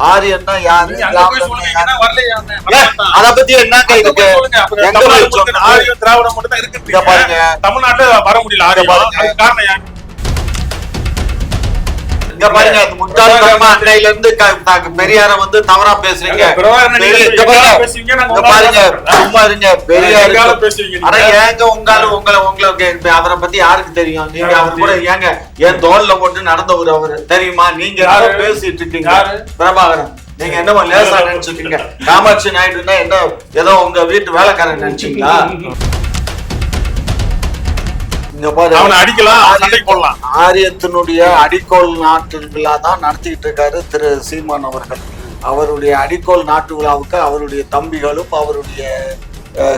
ஆரியன்னா யாரு, அத பத்தி என்னங்க இருக்கு? திராவிடம் மட்டும் தான் இருக்கு பாருங்க. தமிழ்நாட்டுல வர முடியல காரணம் யாரு? இங்க பாருங்க, முட்டாள்தனமா அன்னையில இருந்து பெரியார வந்து தவறா பேசுறீங்க. பாருங்க, சும்மா இருங்க. பெரியார் ஆனா ஏங்க உங்களுக்கு அவரை பத்தி யாருக்கு தெரியும்? நீங்க அவர் கூட ஏங்க என் தோல்ல போட்டு நடந்தவர் அவரு தெரியுமா? நீங்க பேசிட்டு இருக்கீங்க பிரபாகரன். நீங்க என்ன லேசா நினைச்சிருக்கீங்க? காமாட்சி நாயுடுன்னா என்ன ஏதோ உங்க வீட்டு வேலைக்காரன் நினைச்சீங்களா? ஆரியத்தினுடைய அடிக்கோள் நாட்டு விழா தான் நடத்திட்டு இருக்காரு திரு சீமான் அவர்கள். அவருடைய அடிக்கோள் நாட்டு விழாவுக்கு அவருடைய தம்பிகளும் அவருடைய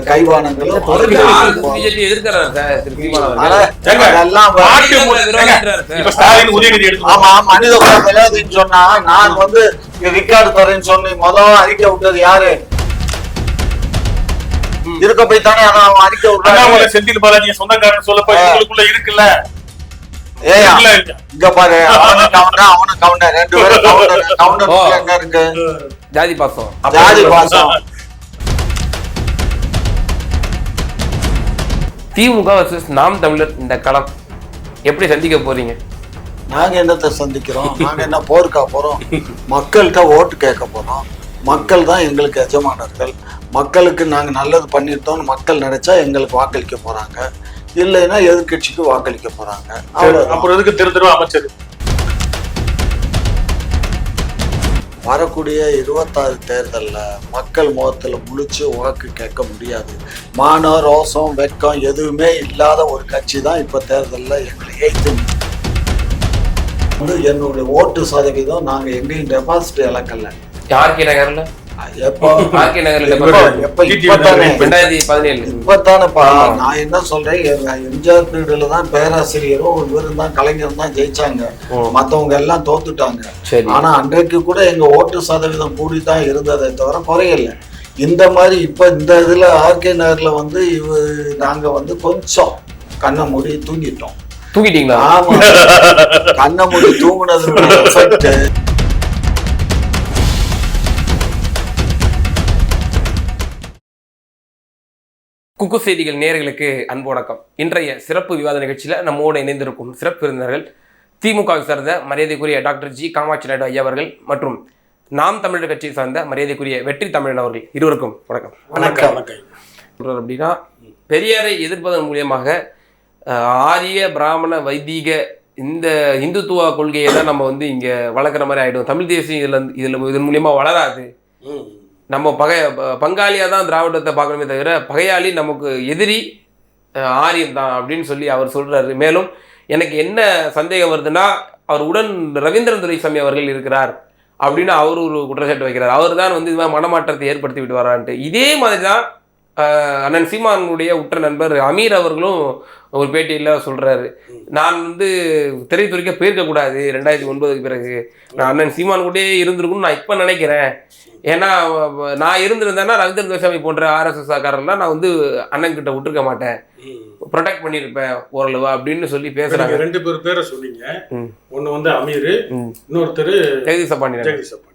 கைவானங்களும் ஆமா மனித விளையாதுன்னு சொன்னா நான் வந்து ரிக்கார்டு தரேன்னு சொன்ன முதல் அறிக்கை விட்டது யாரு? இருக்க போய் தானே அதான் அறிக்கை விடுறாங்க. செந்தில் பாலாஜி சொந்தக்காரன் சொல்லப்ப இருக்குல்ல. இங்க பாரு, அவனு கவுண்டர், ரெண்டு பேரும் கவுண்டர் எங்க இருக்கு? ஜாதி பாசம், ஜாதி பாசம். திமுக வர்சஸ் நாம் தமிழர் இந்த களம் எப்படி சந்திக்க போறீங்க? நாங்க என்னத்தை சந்திக்கிறோம்? நாங்க என்ன போருக்கா போறோம்? மக்கள்கிட்ட ஓட்டு கேட்க போறோம். மக்கள் தான் எங்களுக்கு எஜமானர்கள். மக்களுக்கு நாங்கள் நல்லது பண்ணிட்டோம்னு மக்கள் நினைச்சா எங்களுக்கு வாக்களிக்க போறாங்க, இல்லைன்னா எதிர்கட்சிக்கு வாக்களிக்க போறாங்க. அப்புறம் எதுக்கு திரு அமைச்சர்? வரக்கூடிய 26 தேர்தல்ல மக்கள் முகத்துல முழிச்சு வாக்கு கேட்க முடியாது. மான ரோசம் வெக்கம் எதுவுமே இல்லாத ஒரு கட்சி தான் இப்ப தேர்தல்ல எங்களை ஏற்று. என்னுடைய ஓட்டு சதவீதம் நாங்க எங்கேயும் டெபாசிட் இழக்கல. யாருக்கு நகர்ல நான் என்ன சொல்றேன், எம்ஜிஆர் பீரியட்ல தான் பேராசிரியரும் ஒருவரும் தான் கலைஞரும் தான் ஜெயிச்சாங்க, மத்தவங்க எல்லாம் தோத்துட்டாங்க. ஆனா அன்றைக்கு கூட எங்க ஓட்டு சதவீதம் கூடித்தான் இருந்ததை தவிர குறையல. இந்த மாதிரி இப்ப இந்த இதுல ஆர்கே நகர்ல வந்து நாங்க வந்து கொஞ்சம் கண்ணை மூடி தூங்கிட்டீங்களா? ஆமா, கண்ணை மூடி தூங்குனது. குக்கு செய்திகள் நேயர்களுக்கு அன்பு வணக்கம். இன்றைய சிறப்பு விவாத நிகழ்ச்சியில் நம்மோடு இணைந்திருக்கும் சிறப்பு விருந்தினர்கள் திமுகவை சார்ந்த மரியாதைக்குரிய டாக்டர் ஜி காமாட்சி நாயுடு ஐயா அவர்கள் மற்றும் நாம் தமிழர் கட்சியை சார்ந்த மரியாதைக்குரிய வெற்றி தமிழன் அவர்கள். இருவருக்கும் வணக்கம். வணக்கம். அப்படின்னா பெரியாரை எதிர்ப்பதன் மூலியமாக ஆரிய பிராமண வைதீக இந்த இந்துத்துவ கொள்கையை தான் நம்ம வந்து இங்கே வளர்க்குற மாதிரி ஆகிடும். தமிழ் தேசியம் இதன் மூலியமாக வளராது. நம்ம பங்காளியாக தான் திராவிடத்தை பார்க்கணுமே தவிர பகையாளி நமக்கு எதிரி ஆரியம் தான் அப்படின்னு சொல்லி அவர் சொல்கிறாரு. மேலும் எனக்கு என்ன சந்தேகம் வருதுன்னா, அவர் உடன் ரவீந்திரன் துரைசாமி அவர்கள் இருக்கிறார் அப்படின்னு அவர் ஒரு குற்றச்சாட்டு வைக்கிறார். அவர் தான் வந்து இது மாதிரி மனமாற்றத்தை ஏற்படுத்தி விட்டு வரான்ட்டு. இதே மாதிரி தான் அண்ணன் சீமானுடைய உற்ற நண்பர் அமீர் அவர்களும் ஒரு பேட்டியில் சொல்கிறாரு, நான் வந்து திரைத்துறைக்க போயிருக்கக்கூடாது 2009க்கு பிறகு, நான் அண்ணன் சீமான் கூட இருந்திருக்குன்னு நான் இப்போ நினைக்கிறேன். ஏன்னா நான் இருந்திருந்தேன்னா ரவீந்திரன் துரைசாமி போன்ற ஆர்எஸ்எஸ் காரர்லாம் நான் வந்து அண்ணன் கிட்ட விட்டுருக்க மாட்டேன், ப்ரொடெக்ட் பண்ணியிருப்பேன் ஓரளவு அப்படின்னு சொல்லி பேசுறாங்க. 2 பேரை சொன்னீங்க. ஒன்று வந்து அமீர், இன்னொருத்தர் ஜெகதீஷ் பாண்டியன்.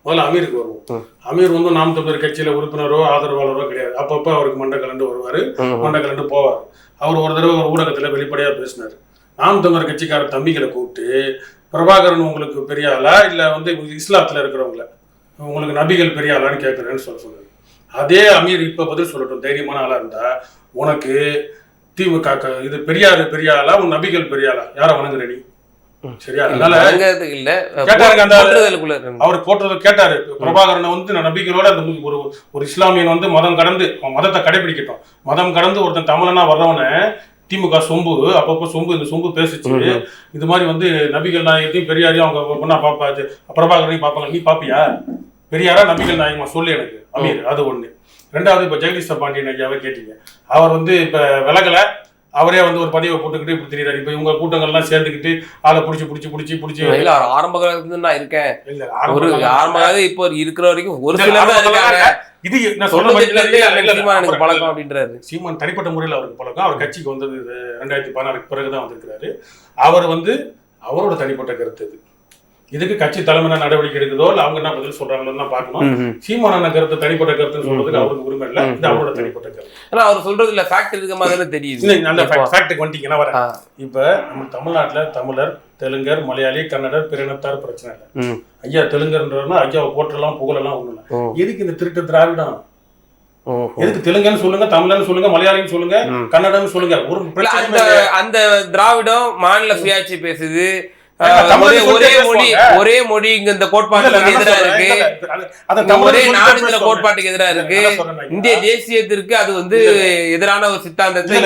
முதல்ல அமீருக்கு வருவோம். அமீர் வந்து நாம் தமிழர் கட்சியில உறுப்பினரோ ஆதரவாளரோ கிடையாது. அப்பப்போ அவருக்கு மண்டை கலந்து வருவாரு, மண்டை கலந்து போவார். அவர் ஒரு தடவை ஒரு ஊடகத்துல வெளிப்படையா பேசினார். நாம் தமிழர் கட்சிக்கார தம்பிகளை கூப்பிட்டு, பிரபாகரன் உங்களுக்கு பெரிய ஆளா இல்ல வந்து இஸ்லாத்துல இருக்கிறவங்கள உங்களுக்கு நபிகள் பெரிய ஆளான்னு கேட்கறேன்னு சொன்னாரு. அதே அமீர் இப்ப பதில் சொல்லட்டும், தைரியமான ஆளா இருந்தா, உனக்கு திமுக இது பெரியாரு பெரிய ஆளா உன் நபிகள் பெரிய ஆளா, யார வணங்குற நீ? சரியா? அதனால அவர் போட்டதை கேட்டாரு. பிரபாகரனை வந்து நபிகளோட அந்த ஒரு இஸ்லாமியன் வந்து மதம் கடந்து மதத்தை கடைபிடிக்கட்டும், மதம் கடந்து ஒருத்தன் தமிழனா வர்றவன திமுக சொம்பு அப்பப்போ இந்த சொம்பு பேசிச்சு, இது மாதிரி வந்து நபிகள் நாயகத்தையும் பெரியாரையும் அவங்க பொண்ணா பாப்பாச்சு, பிரபாகரனையும் பார்ப்பாங்க, நீ பாப்பியா? பெரியாரா நபிகள் நாயகமா சொல்லு எனக்கு அமீர். அது ஒண்ணு. ரெண்டாவது, இப்ப ஜெகதீஷ் பாண்டியன் ஐயாவை கேட்டீங்க. அவர் வந்து இப்ப விலகல, அவரே வந்து ஒரு பதிவை போட்டுக்கிட்டு இப்படி தெரியுறாரு. இப்ப இவங்க கூட்டங்கள்லாம் சேர்ந்துக்கிட்டு ஆளை பிடிச்சி ஆரம்ப காலத்துல நான் இருக்கேன், ஒரு ஆரம்பமாக இப்போ இருக்கிற வரைக்கும் ஒரு சிலர் இது நான் சொல்ல பழக்கம் அப்படின்றாரு. சீமான் தனிப்பட்ட முறையில் அவருக்கு பழக்கம். அவர் கட்சிக்கு வந்தது 2016 பிறகுதான் வந்திருக்கிறாரு. அவர் வந்து அவரோட தனிப்பட்ட கருத்து இது. இதுக்கு கட்சி தலைமை நடவடிக்கை எடுக்குதோ இல்ல அவங்க என்ன பதில் சொல்றாங்கன்னு தான் பார்க்கணும். சீமானண்ண கருத்து தனிப்பட்ட கருத்துன்னு சொல்றதுக்கு அவருக்கு உரிமை இல்லை, இது அவரோட தனிப்பட்ட கருத்து. ஆனா அவர் சொல்றது இல்ல ஃபேக்ட் இருக்க மாதிரி தெரியுது. நல்ல ஃபேக்ட்டுக்கு வந்துட்டீங்கன்னா வர இப்ப நம்ம தமிழ்நாட்டுல தமிழர், தெலுங்கர், மலையாளி, கன்னடர், பிறனத்தார் பிரச்சனை இல்லை. ஐயா தெலுங்கர்ன்றா ஐயாவை போற்றலாம் புகழலாம் ஒண்ணு இல்லை. எதுக்கு இந்த திருட்டு திராவிடம்? எதுக்கு தெலுங்குன்னு சொல்லுங்க, தமிழ்னு சொல்லுங்க, மலையாளின்னு சொல்லுங்க, கன்னடன்னு சொல்லுங்க, ஒரு பிரச்சனை. அந்த திராவிடம் மாநில சுயாட்சி பேசுது, ஒரே மொழி இந்த கோட்பாட்டுக்கு எதிராக இருக்கு, ஒரே நாடுங்கிற கோட்பாட்டுக்கு எதிராக இருக்கு, இந்திய தேசியத்திற்கு அது வந்து எதிரான ஒரு சித்தாந்தத்தை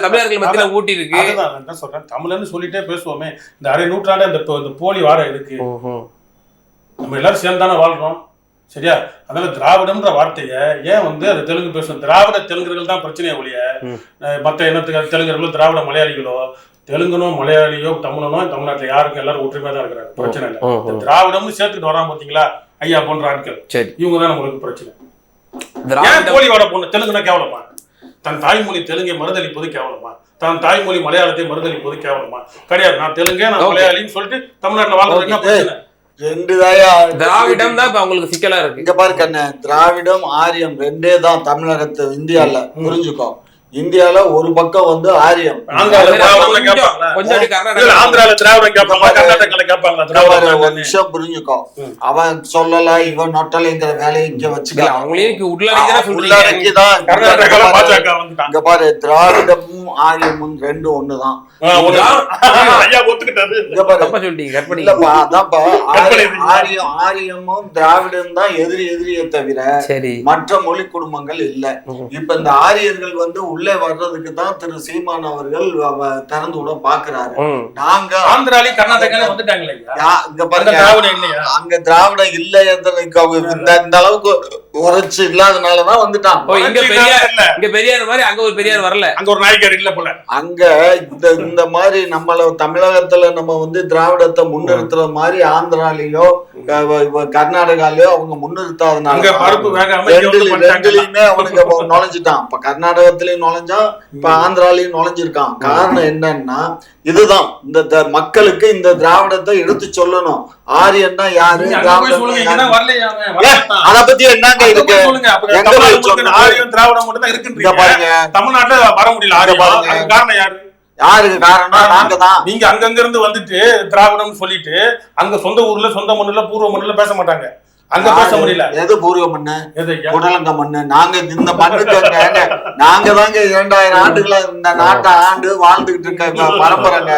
தமிழர்கள் மத்தியில ஊட்டி இருக்கு. சொல்றேன், தமிழன்னு சொல்லிட்டே பேசுவோமே, இந்த அரை நூற்றாண்டு இந்த போலி வாரம் இருக்கு. நம்ம எல்லாரும் சேர்ந்தானே வாழ்றோம், சரியா? அதனால திராவிடம்ன்ற வார்த்தையை ஏன் வந்து அது தெலுங்கு பேசும்? திராவிட தெலுங்கர்கள் தான் பிரச்சனையை ஒழிய மற்ற இனத்துக்கு தெலுங்கர்களோ திராவிட மலையாளிகளோ தெலுங்கனோ மலையாளியோ தமிழனோ தமிழ்நாட்டில் யாருக்கும் எல்லாரும் ஒற்றுமையா தான் இருக்கிறாங்க, பிரச்சனை இல்லை. திராவிடம்னு சேர்த்துட்டு வராம பாத்தீங்களா ஐயா போன்ற ஆட்கள், இவங்க தான் நம்மளுக்கு பிரச்சனை. ஏன் போலி வாட போன தெலுங்குனா கேவலமா? தன் தாய்மொழி தெலுங்கை மறுதளிப்பது கேவலமா? தன் தாய்மொழி மலையாளத்தை மறுதளிப்பது கேவலமா? கிடையாது. நான் தெலுங்கே நான் மலையாளின்னு சொல்லிட்டு தமிழ்நாட்டில் வாழ்றது பிரச்சனை. திராவிடம் தான் இப்ப அவங்களுக்கு சிக்கலா இருக்கு. இங்க பாரு கண்ணு, திராவிடம் ஆரியம் ரெண்டே தான் தமிழகத்து இந்தியால, புரிஞ்சுக்கோ. இந்தியால ஒரு பக்கம் வந்து ஆரியம், ஒரு விஷயம் புரிஞ்சுக்கோ. அவன் சொல்லல இவன் நொட்டலைங்கிற வேலையை இங்க வச்சுக்கலாம். இங்க பாரு, திராவிடமும் ஆரியமும் ரெண்டும் ஒண்ணுதான். ஆரியமும் திராவிடம் தான் எதிரியை தவிர மற்ற மொழி குடும்பங்கள் இல்ல. இப்ப இந்த ஆரியர்கள் வந்து உள்ளே வர்றதுக்கு தான் திரு சீமான் அவர்கள் திறந்து விட பாக்குறாரு. நாங்க ஆந்திராலி கர்நாடகால வந்துட்டாங்களே, இங்க பாருங்க, அங்க திராவிடம் இல்ல, இந்த அளவுக்கு உரைச்சு இல்லாதனாலதான் வந்துட்டாங்க. இங்க பெரியார் மாதிரி அங்க ஒரு பெரியார் வரல, அங்க ஒரு நாய்க்கார் இல்ல போல. அங்க இந்த மாதிரி நம்மள தமிழகத்துல நம்ம வந்து திராவிடத்தை முன்னிறுத்துற மாதிரி ஆந்திராலயோ கர்நாடகாலயோ அவங்க முன்னிறுத்தாதனால ரெண்டுலயுமே அவனுக்கு நுழைஞ்சிட்டான். இப்ப கர்நாடகத்திலயும் நுழைஞ்சான், இப்ப ஆந்திராலையும் நுழைஞ்சிருக்கான். காரணம் என்னன்னா இதுதான், இந்த மக்களுக்கு இந்த திராவிடத்தை எடுத்து சொல்லணும். ஆரியன்னா யாரு, அத பத்தி என்னங்க இருக்கு? தமிழ்நாட்டுல வர முடியல, காரணம் யாரு? யாருக்கு காரணம்? நாங்க தான். நீங்க அங்கங்க இருந்து வந்துட்டு திராவிடம் சொல்லிட்டு அங்க சொந்த ஊர்ல சொந்த மண்ணுல பூர்வ மண்ணுல பேச மாட்டாங்க, அங்க பேச முடியல. எது பூர்வ மண்ணு? குடலங்க மண்ணு. நாங்க இந்த மண்ணுக்கு நாங்க தாங்க 2000 ஆண்டுகளா இந்த நாட்டை ஆண்டு வாழ்ந்துகிட்டு இருக்க பரம்பரைங்க.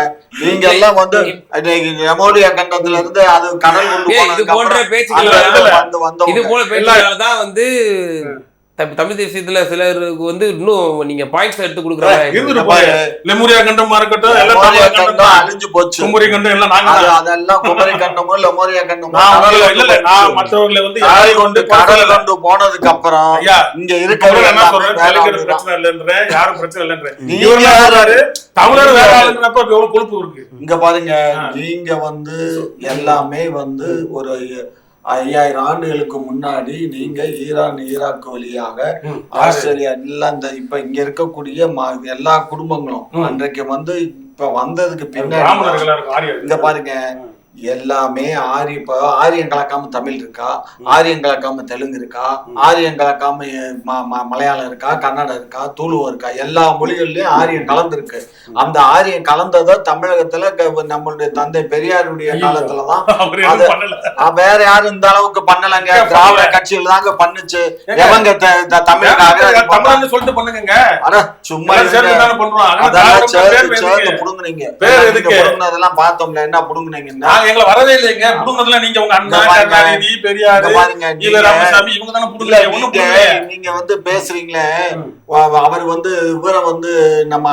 நீங்க எல்லாம் வந்து மெமோரியா கண்டத்துல இருந்து அது கடல் இது போன்ற பேச்சுக்கள் இது போல பேச்சுக்களாலதான் வந்து தமிழ் தேசியத்துல சிலருக்கு வந்து இன்னும் நீங்க பாயிண்ட்ஸ் எடுத்து கொடுக்குறாங்க. லெமோரியா கண்டமா இருக்கட்டும், அழிஞ்சு போச்சு. குமரி கண்டம் எல்லாம் நாங்க அதெல்லாம் குமரி கண்டமும் லெமோரியா கண்டமும் மற்றவர்களை வந்து கடல் கொண்டு போனதுக்கு அப்புறம் இங்க இருக்க பிரச்சனை இல்லைன்றேன், யாரும் பிரச்சனை இல்லைன்றேன். தமிழர் வேற ஆளுங்கிறப்ப எவ்வளவு கொழுப்பு இருக்கு. இங்க பாருங்க, நீங்க வந்து எல்லாமே வந்து ஒரு 5000 ஆண்டுகளுக்கு முன்னாடி நீங்க ஈராக் வழியாக ஆஸ்திரேலியா எல்லாம் இந்த இப்ப இங்க இருக்கக்கூடிய எல்லா குடும்பங்களும் அன்றைக்கு வந்து இப்ப வந்ததுக்கு பின்னாடி இங்க பாருங்க எல்லாமே ஆரியம் கலக்காம தமிழ் இருக்கா, ஆரியம் கலக்காம தெலுங்கு இருக்கா, ஆரியம் கலக்காம மலையாளம் இருக்கா, கன்னடம் இருக்கா, துளுவம் இருக்கா, எல்லா மொழிகள்லயும் ஆரியம் கலந்துருக்கு. அந்த ஆரியம் கலந்ததை தமிழகத்துல நம்மளுடைய தந்தை பெரியாருடைய காலத்துலதான், வேற யாரும் இந்த அளவுக்கு பண்ணலங்க. திராவிட கட்சிகள் தாங்க பண்ணுச்சு. எவங்க தமிழ் சொல்லிட்டு பண்ணுங்க, சும்மா அதெல்லாம் சேர்ந்து புடுங்குனீங்க. புடுங்குனதெல்லாம் பார்த்தோம்ல, என்ன புடுங்குனீங்கன்னா எங்களை வரவே இல்லைங்க. குடும்பத்துல நீங்க உங்க அண்ணா கருணாநிதி பெரியாரு ராமசாமி இவங்க தானே புடுங்க. நீங்க வந்து பேசுறீங்களே, அவர் வந்து இவரை வந்து நம்ம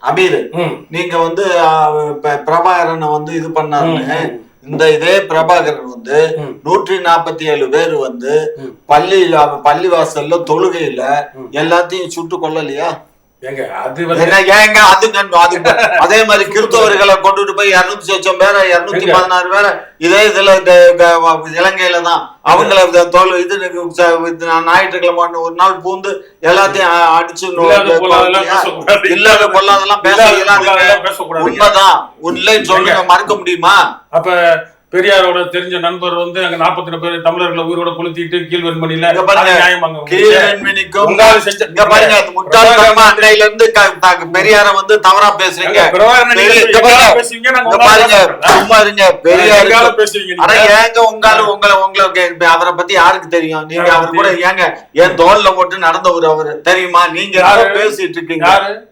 அமீர் நீங்க வந்து பிரபாகரனை வந்து இது பண்ணாருன்னு, இதே பிரபாகரன் வந்து 147 பேர் வந்து பள்ளிவாசல்ல தொழுகையில எல்லாத்தையும் சுட்டு கொள்ளலையா? ஏங்க அது ஏங்க அதே மாதிரி கிறிஸ்தவர்களை கொண்டுட்டு போய் 200 லட்சம் பேரை 216 பேரை இதே இதுல இலங்கையில தான் அவங்கள ஞாயிற்றுக்கிழமை ஒரு நாள் பூந்து எல்லாத்தையும் அடிச்சு இல்லாத பொல்லாதெல்லாம் பேச உண்மைதான் இல்லைன்னு சொல்லுங்க மறுக்க முடியுமா? அப்ப பெரியாரோட தெரிஞ்ச நண்பர் வந்து அங்க 40 பேர் தமிழர்களை உயிரோட கொளுத்திட்டு கீழ்வெண்மணியில பெரியார வந்து தவறா பேசுறீங்க. உங்களுக்கு அவரை பத்தி யாருக்கு தெரியும்? நீங்க அவர் கூட ஏங்க என் தோல்ல போட்டு நடந்தவர் அவரு தெரியுமா? நீங்க பேசிட்டு இருக்கீங்க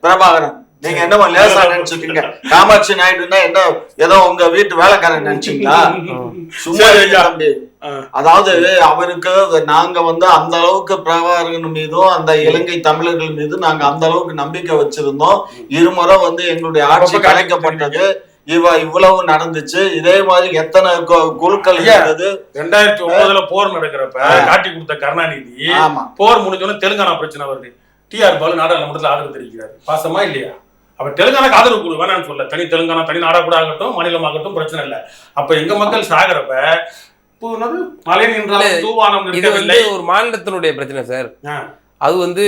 பிரபாகரன். நீங்க என்னமோ லேசா நினைச்சுட்டீங்க. காமாட்சி நாயுடுன்னா என்ன ஏதோ உங்க வீட்டு வேலைக்காரன் நினைச்சீங்களா? சும்மா தம்பி. அதாவது அவருக்கு நாங்க வந்து அந்த அளவுக்கு பிரபாகரன் மீதும் அந்த இலங்கை தமிழர்கள் மீது நாங்க அந்த அளவுக்கு நம்பிக்கை வச்சிருந்தோம். இருமுறை வந்து எங்களுடைய ஆட்சி கலைக்கப்பட்டது. இவ்வளவு நடந்துச்சு. இதே மாதிரி எத்தனை குழுக்கள் இருந்தது. 2009 போர் நடக்கிறப்ப காட்டி கொடுத்த கருணாநிதி போர் முடிஞ்சோன்னு தெலுங்கானா பிரச்சனை வருது. டிஆர் பாலு நாடாளுமன்றத்தில் ஆதரவு தெரிவிக்கிறார். பாசமா இல்லையா? அப்ப தெலுங்கானாக்கு ஆதரவு கொடு வேணான்னு சொல்ல. தனி தெலுங்கானா தனி நாடா கூட ஆகட்டும், மாநிலமாகட்டும், பிரச்சனை இல்லை. அப்ப எங்க மக்கள் சாகிறப்ப மழை நின்றாலும் தூவானம் இருக்கவில்லை. ஒரு மாநிலத்தினுடைய பிரச்சனை சார். அது வந்து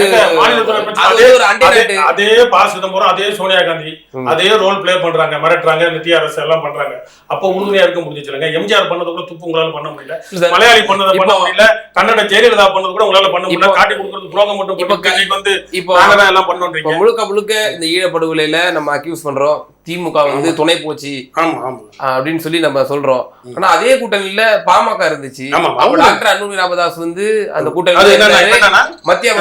அதே ப. சிதம்பரம், அதே சோனியா காந்தி அதே ரோல் பிளே பண்றாங்க, மிரட்டுறாங்க, டிஆர்எஸ் எல்லாம் பண்றாங்க. அப்ப உறுதுணையா இருக்க முடிஞ்சிச்சுலங்க. எம்ஜிஆர் பண்ணது கூட துப்பு உங்களால பண்ண முடியல, மலையாளி பண்ணதை பண்ண முடியல, கன்னட ஜெயலலிதா பண்ணது கூட உங்களால பண்ண முடியல. காட்டி கொடுக்கறது புரோகம் மட்டும் வந்து இப்போ எல்லாம் பண்ணோம். முழுக்க இந்த ஈழப்படுகொலையில நம்ம அக்யூஸ் பண்றோம். திமுக வந்து துணை போச்சு அப்படின்னு சொல்லி நம்ம சொல்றோம். ஆனா அதே கூட்டணியில பாமக இருந்துச்சு. டாக்டர் அன்புமணி ராமதாஸ் வந்து அந்த கூட்டணி மத்திய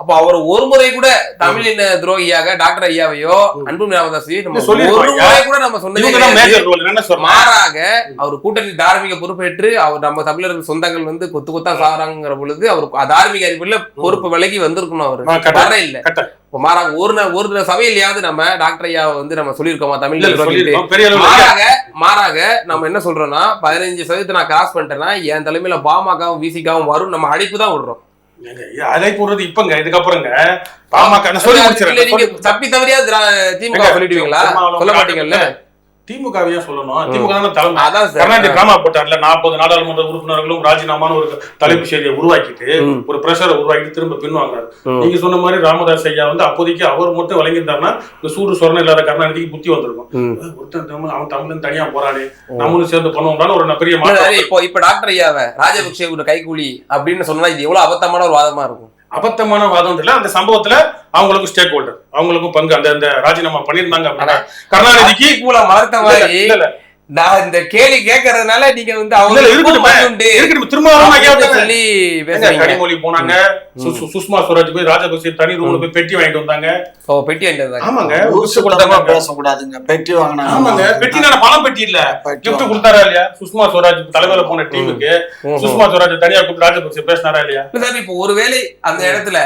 அப்ப அவர் ஒரு முறை கூட தமிழின துரோகியாக டாக்டர் ஐயாவையோ அன்புமணி ராமதாஸையோ ஒரு முறை கூட நம்ம சொன்னது. மாறாக அவர் கூட்டணி தார்மீக பொறுப்பேற்று அவர் நம்ம தமிழர்கள் சொந்தங்கள் வந்து கொத்து கொத்தா சாராங்கிற பொழுது அவருக்கு தார்மீக அறிவுல பொறுப்பு விலகி வந்திருக்கணும். அவரு வர இல்ல. மாறாக ஒரு சபையிலையாவது நம்ம டாக்டர் ஐயாவை வந்து நம்ம சொல்லியிருக்கோமா தமிழ்ல? மாறாக நம்ம என்ன சொல்றோம்னா 15% நான் கிராஸ் பண்ணிட்டேன்னா என் தலைமையில பாமகவும் விசிகாவும் வரும் நம்ம அழைப்பு தான் விடுறோம். அதை போடுறது இப்பங்க இதுக்கப்புறங்க பாமக தப்பி தவறியா திமுக சொல்லிடுவீங்களா? சொல்ல மாட்டீங்கல்ல. திமுகவையே சொல்லணும். திமுக தானே தலைமை. கருணாநிதி டிராமா போட்டார்ல, 40 நாடாளுமன்ற உறுப்பினர்களும் ராஜினாமான்னு ஒரு தலைப்பு செய்தியை உருவாக்கிட்டு ஒரு பிரஷரை உருவாக்கிட்டு திரும்ப பின்வாங்கிறாரு. நீங்க சொன்ன மாதிரி ராமதாஸ் ஐயா வந்து அப்போதைக்கு அவர் மட்டும் வழங்கியிருந்தாருன்னா இந்த சூடு சொரணம் இல்லாத கருணாநிதிக்கு புத்தி வந்திருக்கும். ஒருத்தன் அவன் தமிழன் தனியா போறானே, நம்மளும் சேர்ந்து பண்ணுவோம்னு ஒரு பெரிய மாற்றம். இப்ப டாக்டர் ஐயாவை ராஜபக்சே கைகூலி அப்படின்னு சொன்னா இது எவ்வளவு அபத்தமான ஒரு வாதமா இருக்கும். அபத்தமான வாதம் இல்ல. அந்த சம்பவத்துல அவங்களுக்கும் ஸ்டேக் ஹோல்டர், அவங்களுக்கும் பங்கு. அந்த ராஜினாமா பண்ணிருந்தாங்க அப்படின்னா கருணாநிதிக்கு மறுத்த மாதிரி நான் இந்த கேள்வி கேட்கறதுனால நீங்க வந்து கனிமொழி போனாங்க, சுஷ்மா ஸ்வராஜ் போய் ராஜபக்சே தனி ரூம்ல போய் பெட்டி வாங்கிட்டு வந்தாங்க. பெட்டி வாங்கிட்டு வந்தாங்க. ஆமாங்க, பேசக்கூடாதுங்க. பெட்டி வாங்கினாங்க. ஆமாங்க, பெட்டினால பணம் பெட்டி இல்ல, கிஃப்ட் கொடுத்தாரா இல்லையா? சுஷ்மா ஸ்வராஜ் தலைமையில போன டீமுக்கு சுஷ்மா ஸ்வராஜ் தனியா கூப்பிட்டு ராஜபக்சே பேசினாரா இல்லையா? இப்போ ஒருவேளை அந்த இடத்துல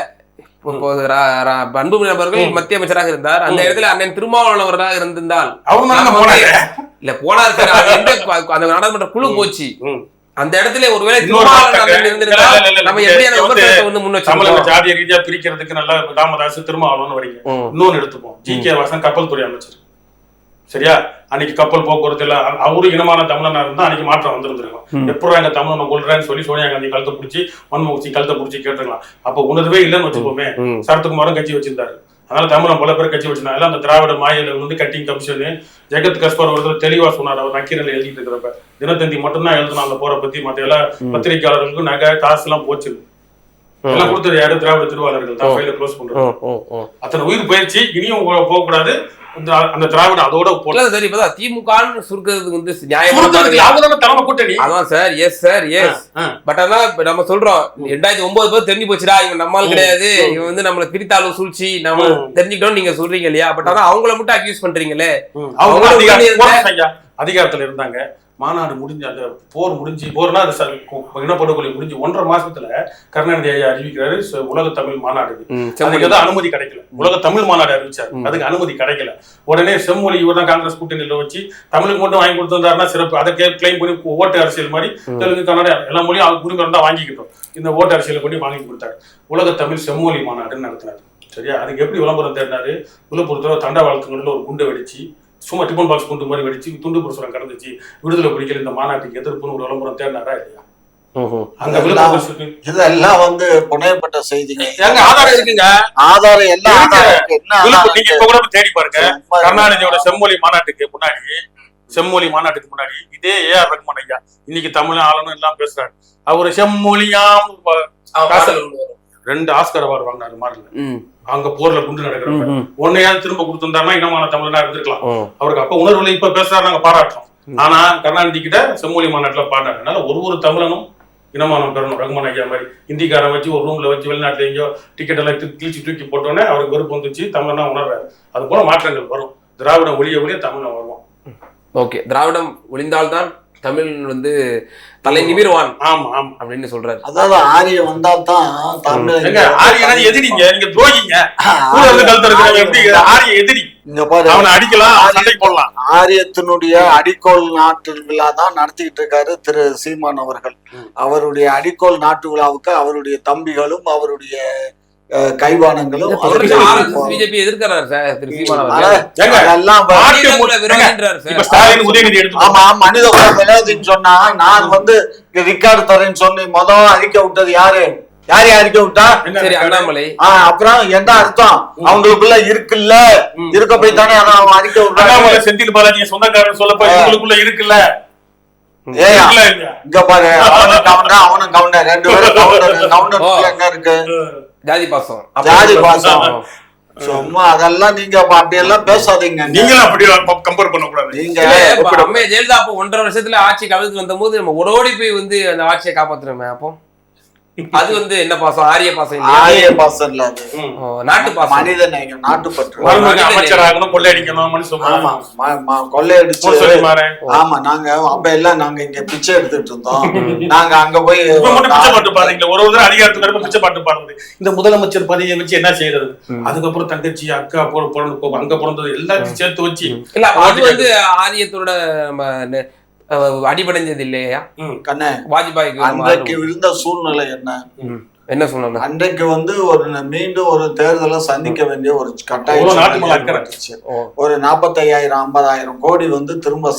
அன்புமணி அவர்கள் மத்திய அமைச்சராக இருந்தார், அந்த இடத்துல அண்ணன் திருமாவளவன் அவர்களாக இருந்திருந்தால் இல்ல போனார் சார். அந்த நாடாளுமன்ற குழு போச்சு. அந்த இடத்துல ஒருவேளை ஜாதிய ரீதியா பிரிக்கிறதுக்கு நல்லா ராமதாஸ் திருமாவளவன் வரீங்க. இன்னொன்னு எடுத்துப்போம், ஜி.கே. வாசன் கப்பல் துறை அமைச்சர். சரியா? அன்னைக்கு கப்பல் போக்குவரத்து எல்லாம் அவரு இனமான தமிழனா இருந்தா அன்னைக்கு மாற்றம் வந்திருந்திருக்கும். எப்பறம் எங்க தமிழனை கொள்றேன்னு சொல்லி சோனியா காந்தி கழுத்தை பிடிச்சி மன்மோகன் சிங் கழுத்தை பிடிச்சி கேட்டுக்கலாம். அப்ப உணர்வே இல்லைன்னு வச்சுக்கோமே. சரத்குமாரும் கட்சி வச்சிருந்தாரு. அதனால தமிழன் பல பேர் கட்சி வச்சிருந்தாங்க. அந்த திராவிட மாயில வந்து கட்டிங் கமிஷனு ஜெகத் கஸ்பர் ஒருத்தர் தெளிவா சொன்னார். அவர் நக்கீரல் எழுதிட்டு இருக்கிறப்ப தினத்தந்தி மட்டும்தான் எழுதணும் அந்த போரை பத்தி. மற்ற எல்லா பத்திரிகையாளர்களுக்கும் நகை காசு எல்லாம் போச்சு. எல்லாம் கொடுத்தது யாரு? திராவிட திருவாளர்கள் தான் ஃபைல க்ளோஸ் பண்றாங்க. அத்தனை உயிர் போயிடுச்சு. இனியும் போக கூடாது. அந்த திராவிட அதோட சரி. இப்பதான் திமுக சுருக்கிறது வந்து நியாயமான கூட்டணி. அதான் sir. Yes sir, yes. But ஆனா நம்ம சொல்றோம் 2009 தெரிஞ்சு போச்சுடா, இவன் நம்மால் கிடையாது, இவன் வந்து நம்மள பிரித்தாலும் சூழ்ச்சி நம்ம தெரிஞ்சுக்கிட்டோம் நீங்க சொல்றீங்க இல்லையா? பட் ஆனா அவங்கள மட்டும் அக்யூஸ் பண்றீங்களே. அதிகாரத்துல இருந்தாங்க. மாநாடு முடிஞ்சு அந்த போர் முடிஞ்சு போர்னா அது இனப்படுகொலை முடிஞ்சு 1.5 மாசத்துல கருணாநிதி ஐயா அறிவிக்கிறாரு உலக தமிழ் மாநாடு. அதுக்கு தான் அனுமதி கிடைக்கல. உலக தமிழ் மாநாடு அறிவிச்சாரு, அதுக்கு அனுமதி கிடைக்கல. உடனே செம்மொழி இவர் தான் காங்கிரஸ் கூட்டணியில வச்சு தமிழுக்கு மட்டும் வாங்கி கொடுத்திருந்தாருன்னா சிறப்பு. அதை கிளைம் பண்ணி ஓட்டு அரசியல் மாதிரி தெலுங்கு கன்னடா எல்லா மொழியும் உரிமை இருந்தா வாங்கிக்கிட்டோம். இந்த ஓட்டு அரசியல் பண்ணி வாங்கி கொடுத்தாரு. உலக தமிழ் செம்மொழி மாநாடுன்னு நடத்தினாரு. சரியா? அதுக்கு எப்படி விளம்பரம் தேடினாரு? விழுப்புரத்தில் தண்டவாளத்துக்குள்ள ஒரு குண்டை வெடிச்சு, சும்மா டிஃபன் பாக்ஸ் குண்டு மாதிரி வெடிச்சு துண்டு பிரசுரம் கடந்துச்சு, விடுதலை பிடிக்கல இந்த மாநாட்டுக்கு எதிர்ப்புன்னு ஒரு விளம்பரம் தேடினாரா இல்லையா? இதெல்லாம் வந்து புனையப்பட்ட செய்திங்க. ஆதாரம் இருக்குங்க, ஆதாரம் எல்லாம் நீங்க இப்ப கூட தேடி பாருங்க. கருணாநிதியோட செம்மொழி மாநாட்டுக்கு முன்னாடி இதே ஏஆர் ரஹ்மான் ஐயா இன்னைக்கு தமிழ் ஆளுநர் எல்லாம் பேசுறாரு. அவரு செம்மொழியாம் 2 ஆஸ்கர் அவார்டு வாங்கினாரு மாடல. அங்க போர்ல குண்டு நடக்கிறவங்க ஒன்னையாவது திரும்ப கொடுத்திருந்தாருன்னா இனமான தமிழனா இருந்திருக்கலாம். அவருக்கு அப்ப உணர்வுல இப்ப பேசுறாரு, நாங்க பாராட்டுறோம். ஆனா கருணாநிதி கிட்ட செம்மொழி மாநாட்டுல பாடினாரு. அதனால ஒரு தமிழனும் இனமானம் பெறணும். ரஹ்மான் ஐயா மாதிரி இந்திக்காரன் வச்சு ஒரு ரூம்ல வச்சு வெளிநாட்டுல எங்கேயோ டிக்கெட் எல்லாம் கிழிச்சு தூக்கி போட்டோன்னே அவருக்கு வெறுப்பு வந்துச்சு, தமிழனா உணர்றாரு. அது போல மாற்றங்கள் வரும். திராவிடம் ஒழிய தமிழன் வருவோம். ஓகே, திராவிடம் ஒழிந்தால்தான் தமிழ் வந்து தலை நிமிர்வான். ஆமா ஆமா அப்படின்னு சொல்றாரு. அதாவது ஆரியம் வந்தால்தான் தமிழ். ஆரியன் எதிரிங்க, நீங்க துரோகிங்க. ஆரிய எதிரி. இங்க பாரு, அவனை அடிக்கலாம், சண்டை போடலாம். ஆரியத்தினுடைய அடிக்கோள் நாட்டு விழா தான் நடத்திக்கிட்டு இருக்காரு திரு சீமான் அவர்கள். அவருடைய அடிக்கோள் நாட்டு விழாவுக்கு அவருடைய தம்பிகளும் அவருடைய கைவானங்களும் பிஜேபி எதிர்க்கிறார் சார். மனித விளையாதுன்னு சொன்னா நான் வந்து ரிக்கார்டு தரேன்னு சொன்னி முதல் அறிக்கை விட்டது யாரு அறிக்கை விட்டா? சரி, அண்ணாமலை. அப்புறம் என்ன அர்த்தம்? அவங்களுக்குள்ள இருக்குல்ல, இருக்க போய் தானே அவன் அறிக்கை விட்டாங்க. செந்தில் பாலாஜி சொந்தக்காரன் சொல்லப்ப இவங்களுக்குள்ள இருக்குல்ல. இங்க பாரு, அவனும் கவுண்டர் 2 பேரும் கவுண்டர் எங்க இருக்கு? ஜாதி பாசம். சும்மா அதெல்லாம் நீங்க அப்படி எல்லாம் பேசாதீங்க. நீங்களும் அப்படி கம்பேர் பண்ண கூடாது. நீங்க அம்மையா ஜெயலலிதா அப்போ 1.5 வருஷத்துல ஆட்சி கவிழ்த்து வந்த போது நம்ம ஓடி போய் வந்து அந்த ஆட்சியை காப்பாத்துறோமே. அப்போ அது வந்து என்ன பாசம்? ஆரிய பாசம். ஆரிய பாசம் இல்ல, நாட்டு பாசம். மனித நேயம், நாட்டுப்பற்று. அமைச்சராகணும், கொள்ளையடிக்கணும், கொள்ளையடிச்சு. ஆமா, நாங்க அப்ப எல்லாம் நாங்க இங்க பிச்சை எடுத்துட்டு இருந்தோம். நாங்க அங்க போய் பிச்சை பாட்டு பாருங்க. ஒரு அதிகாரத்துக்கு பிச்சை பாட்டு பாடுறது. இந்த முதலமைச்சர் பதவியை வச்சு என்ன செய்யறது? அதுக்கப்புறம் தங்கச்சி, அக்கா, அங்க பிறந்தது எல்லாத்தையும் சேர்த்து வச்சு இல்ல, அது வந்து ஆரியத்தோட அடிபடைஞ்சது இல்லையா கண்ணே? வாஜ்பாய்க்கு அன்றைக்கு இருந்த சூழ்நிலை என்ன சூழ்நிலை? அன்றைக்கு வந்து மீண்டும் ஒரு தேர்தலை சந்திக்க வேண்டிய ஒரு கட்டாயம். ஒரு 45,000 50,000 கோடி வந்து திரும்ப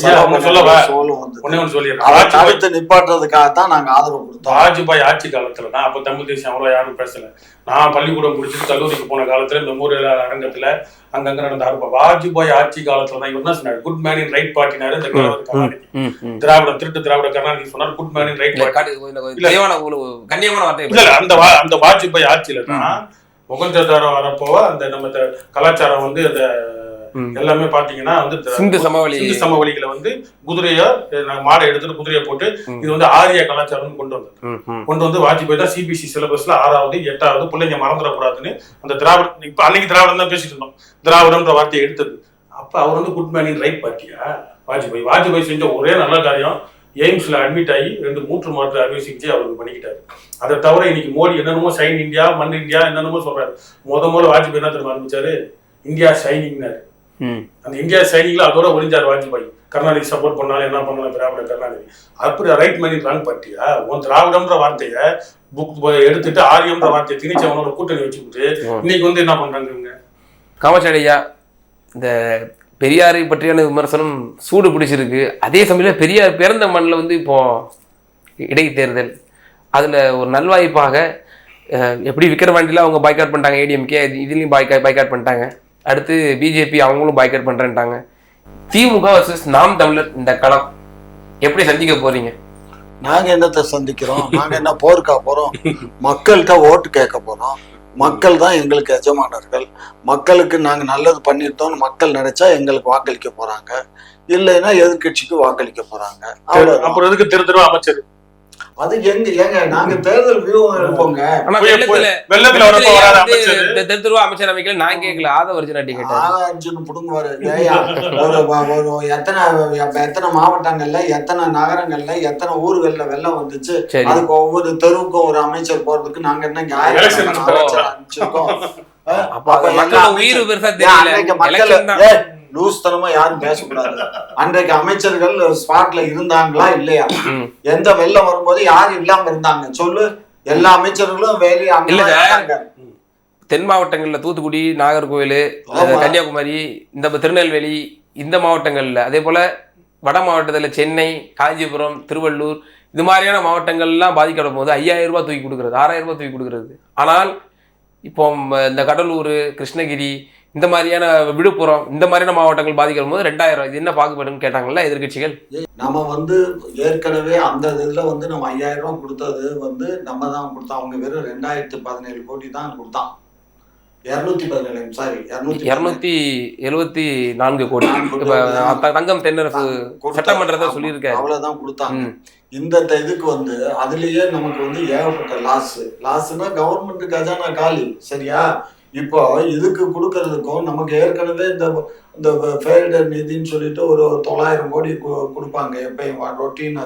தடுத்து நிப்பாட்டுறதுக்காகத்தான் நாங்க ஆதரவு கொடுத்தோம். வாஜ்பாய் ஆட்சி காலத்துல தான் அப்ப தமிழ் தேசியம் அவ்வளவு யாரும் பேசல. நான் பள்ளிக்கூடம் முடிச்சுட்டு கல்லூரிக்கு போன காலத்துல மெமோரியல் அரங்கத்துல அங்கங்க நடந்த வாஜ்பாய் ஆட்சி காலத்துல தான் இவர் என்ன சொன்னாரு? குட் மேன் இன் ரைட் பார்ட்டினாரு. இந்த திராவிடம் திருட்டு திராவிட கருணாநிதி சொன்னார் good man in right party. அந்த வாஜ்பாய் ஆட்சியில தான் முகஞ்சதாரோ வரப்போ அந்த நம்ம கலாச்சாரம் வந்து அந்த எல்லாமே பாத்தீங்கன்னா வந்து சிந்து சமவெளிகளை வந்து குதிரையா மாடை எடுத்துட்டு குதிரையை போட்டு இது வந்து ஆரிய கலாச்சாரம் கொண்டு வந்து வாஜ்பாய் தான் சிபிஎஸ்இ சிலபஸ்ல 6வது 8வது பிள்ளைங்க மறந்துடக்கூடாதுன்னு அந்த திராவிடம் இப்ப அன்னைக்கு திராவிடம் தான் பேசிட்டு இருந்தோம். திராவிடம்ன்ற வார்த்தையை எடுத்தது. அப்ப அவர் வந்து குட் மேன் இன் ரைட் பார்ட்டியா வாஜ்பாய் செஞ்ச ஒரே நல்ல காரியம் எய்ம்ஸ்ல அட்மிட் ஆகி 2 மூன்று மாற்று அறுவை சிகிச்சை அவருக்கு பண்ணிக்கிட்டாரு. அதை தவிர இன்னைக்கு மோடி என்னென்னமோ ஷைன் இந்தியா, மண் இந்தியா என்னென்னமோ சொல்றாரு. முதல்ல வாஜ்பாய் என்ன தெரியுமா ஆரம்பிச்சாரு? இந்தியா ஷைனிங்னாரு. அந்த இந்தியா ஷைனிங்ல அதோட ஒளிஞ்சார் வாஜ்பாய். கருணாநிதி சப்போர்ட் பண்ணாலும் என்ன பண்ணாலும் திராவிட கருணாநிதி. அப்படி ரைட் மணி ராங் பார்ட்டியா? உன் திராவிடம்ன்ற வார்த்தைய எடுத்துட்டு ஆரியம்ன்ற வார்த்தையை திணிச்சவனோட கூட்டணி வச்சுக்கிட்டு இன்னைக்கு வந்து என்ன பண்றாங்க இவங்க? காமராஜையா இந்த பெரியாரை பற்றியான விமர்சனம் சூடு பிடிச்சிருக்கு. அதே சமயம் பெரியார் பிறந்த மண்ணில் வந்து இப்போ இடைத்தேர்தல், அதில் ஒரு நல்வாய்ப்பாக எப்படி விக்கிரவாண்டியில் அவங்க பாய்காட் பண்ணிட்டாங்க, ஏடிஎம்கே இதுலேயும் பாய்காட் பண்ணிட்டாங்க. அடுத்து பிஜேபி அவங்களும் பாய்காட் பண்ணுறேன்ட்டாங்க. திமுக வர்சஸ் நாம் தமிழர் இந்த களம் எப்படி சந்திக்க போறீங்க? நாங்க என்னத்தை சந்திக்கிறோம்? நாங்க என்ன போருக்கா போறோம்? மக்கள்கிட்ட ஓட்டு கேட்க போறோம். மக்கள் தான் எங்களுக்கு எஜமானர்கள். மக்களுக்கு நாங்க நல்லது பண்ணிட்டோம்னு மக்கள் நினைச்சா எங்களுக்கு வாக்களிக்க போறாங்க, இல்லைன்னா எதிர்கட்சிக்கு வாக்களிக்க போறாங்க. அப்புறம் எதுக்கு திரு அமைச்சர்? அது ஏங்க நாங்க தேர்தல் வியூகம் எடுப்போங்க. அமைச்சர் அமைக்கல நான் கேட்கல. அர்ஜுன் புடுங்குவாரு. எத்தனை மாவட்டங்கள்ல, எத்தனை நகரங்கள்ல, எத்தனை ஊர்கள்ல வெள்ளம் வந்துச்சு. அதுக்கு ஒவ்வொரு தெருவுக்கும் ஒரு அமைச்சர் போறதுக்கு நாங்க என்ன அனுப்பிச்சிருக்கோம்? லூஸ்தனமா யாரும் பேசக்கூடாது. அன்றைக்கு அமைச்சர்கள் ஸ்பாட்ல இருந்தாங்களா இல்லையா? எந்த வெள்ளம் வரும்போது யாரும் இல்லாம இருந்தாங்க சொல்லு? எல்லா அமைச்சர்களும் வேலையை தென் மாவட்டங்களில் தூத்துக்குடி, நாகர்கோவில், கன்னியாகுமரி, இந்த திருநெல்வேலி, இந்த மாவட்டங்களில், அதே போல் வட மாவட்டத்தில் சென்னை, காஞ்சிபுரம், திருவள்ளூர், இது மாதிரியான மாவட்டங்கள்லாம் பாதிக்கப்படும் போது 5000 ரூபாய் தூக்கி கொடுக்குறது, 6000 ரூபாய் தூக்கி கொடுக்குறது. ஆனால் இப்போ இந்த கடலூர், கிருஷ்ணகிரி, இந்த மாதிரியான விழுப்புரம், இந்த மாதிரியான மாவட்டங்கள் பாதிக்கப்படும் போது 2000. இது என்ன பாகுபாடுன்னு கேட்டாங்கல்ல எதிர்கட்சிகள். நம்ம ஏற்கனவே அந்த இதுல நம்ம 5000 ரூபாய் கொடுத்தது நம்ம தான் கொடுத்தோம். அவங்க வெறும் 2017 கோடி தான் கொடுத்தான். 274 கோடி தங்கம் தென்னரசு சட்டமன்றத்தை சொல்லியிருக்காரு. அவ்வளவுதான் கொடுத்தாங்க. இந்த இதுக்கு அதுலயே நமக்கு ஏகப்பட்ட லாஸ்னா கவர்மெண்ட் கஜானா காலி. சரியா? இப்போ இதுக்கு கொடுக்கறதுக்கும் நமக்கு ஏற்கனவே இந்த ஃபெயில்டர் நிதின்னு சொல்லிட்டு ஒரு 900 கோடி கொடுப்பாங்க எப்பயும் ரொட்டீன்.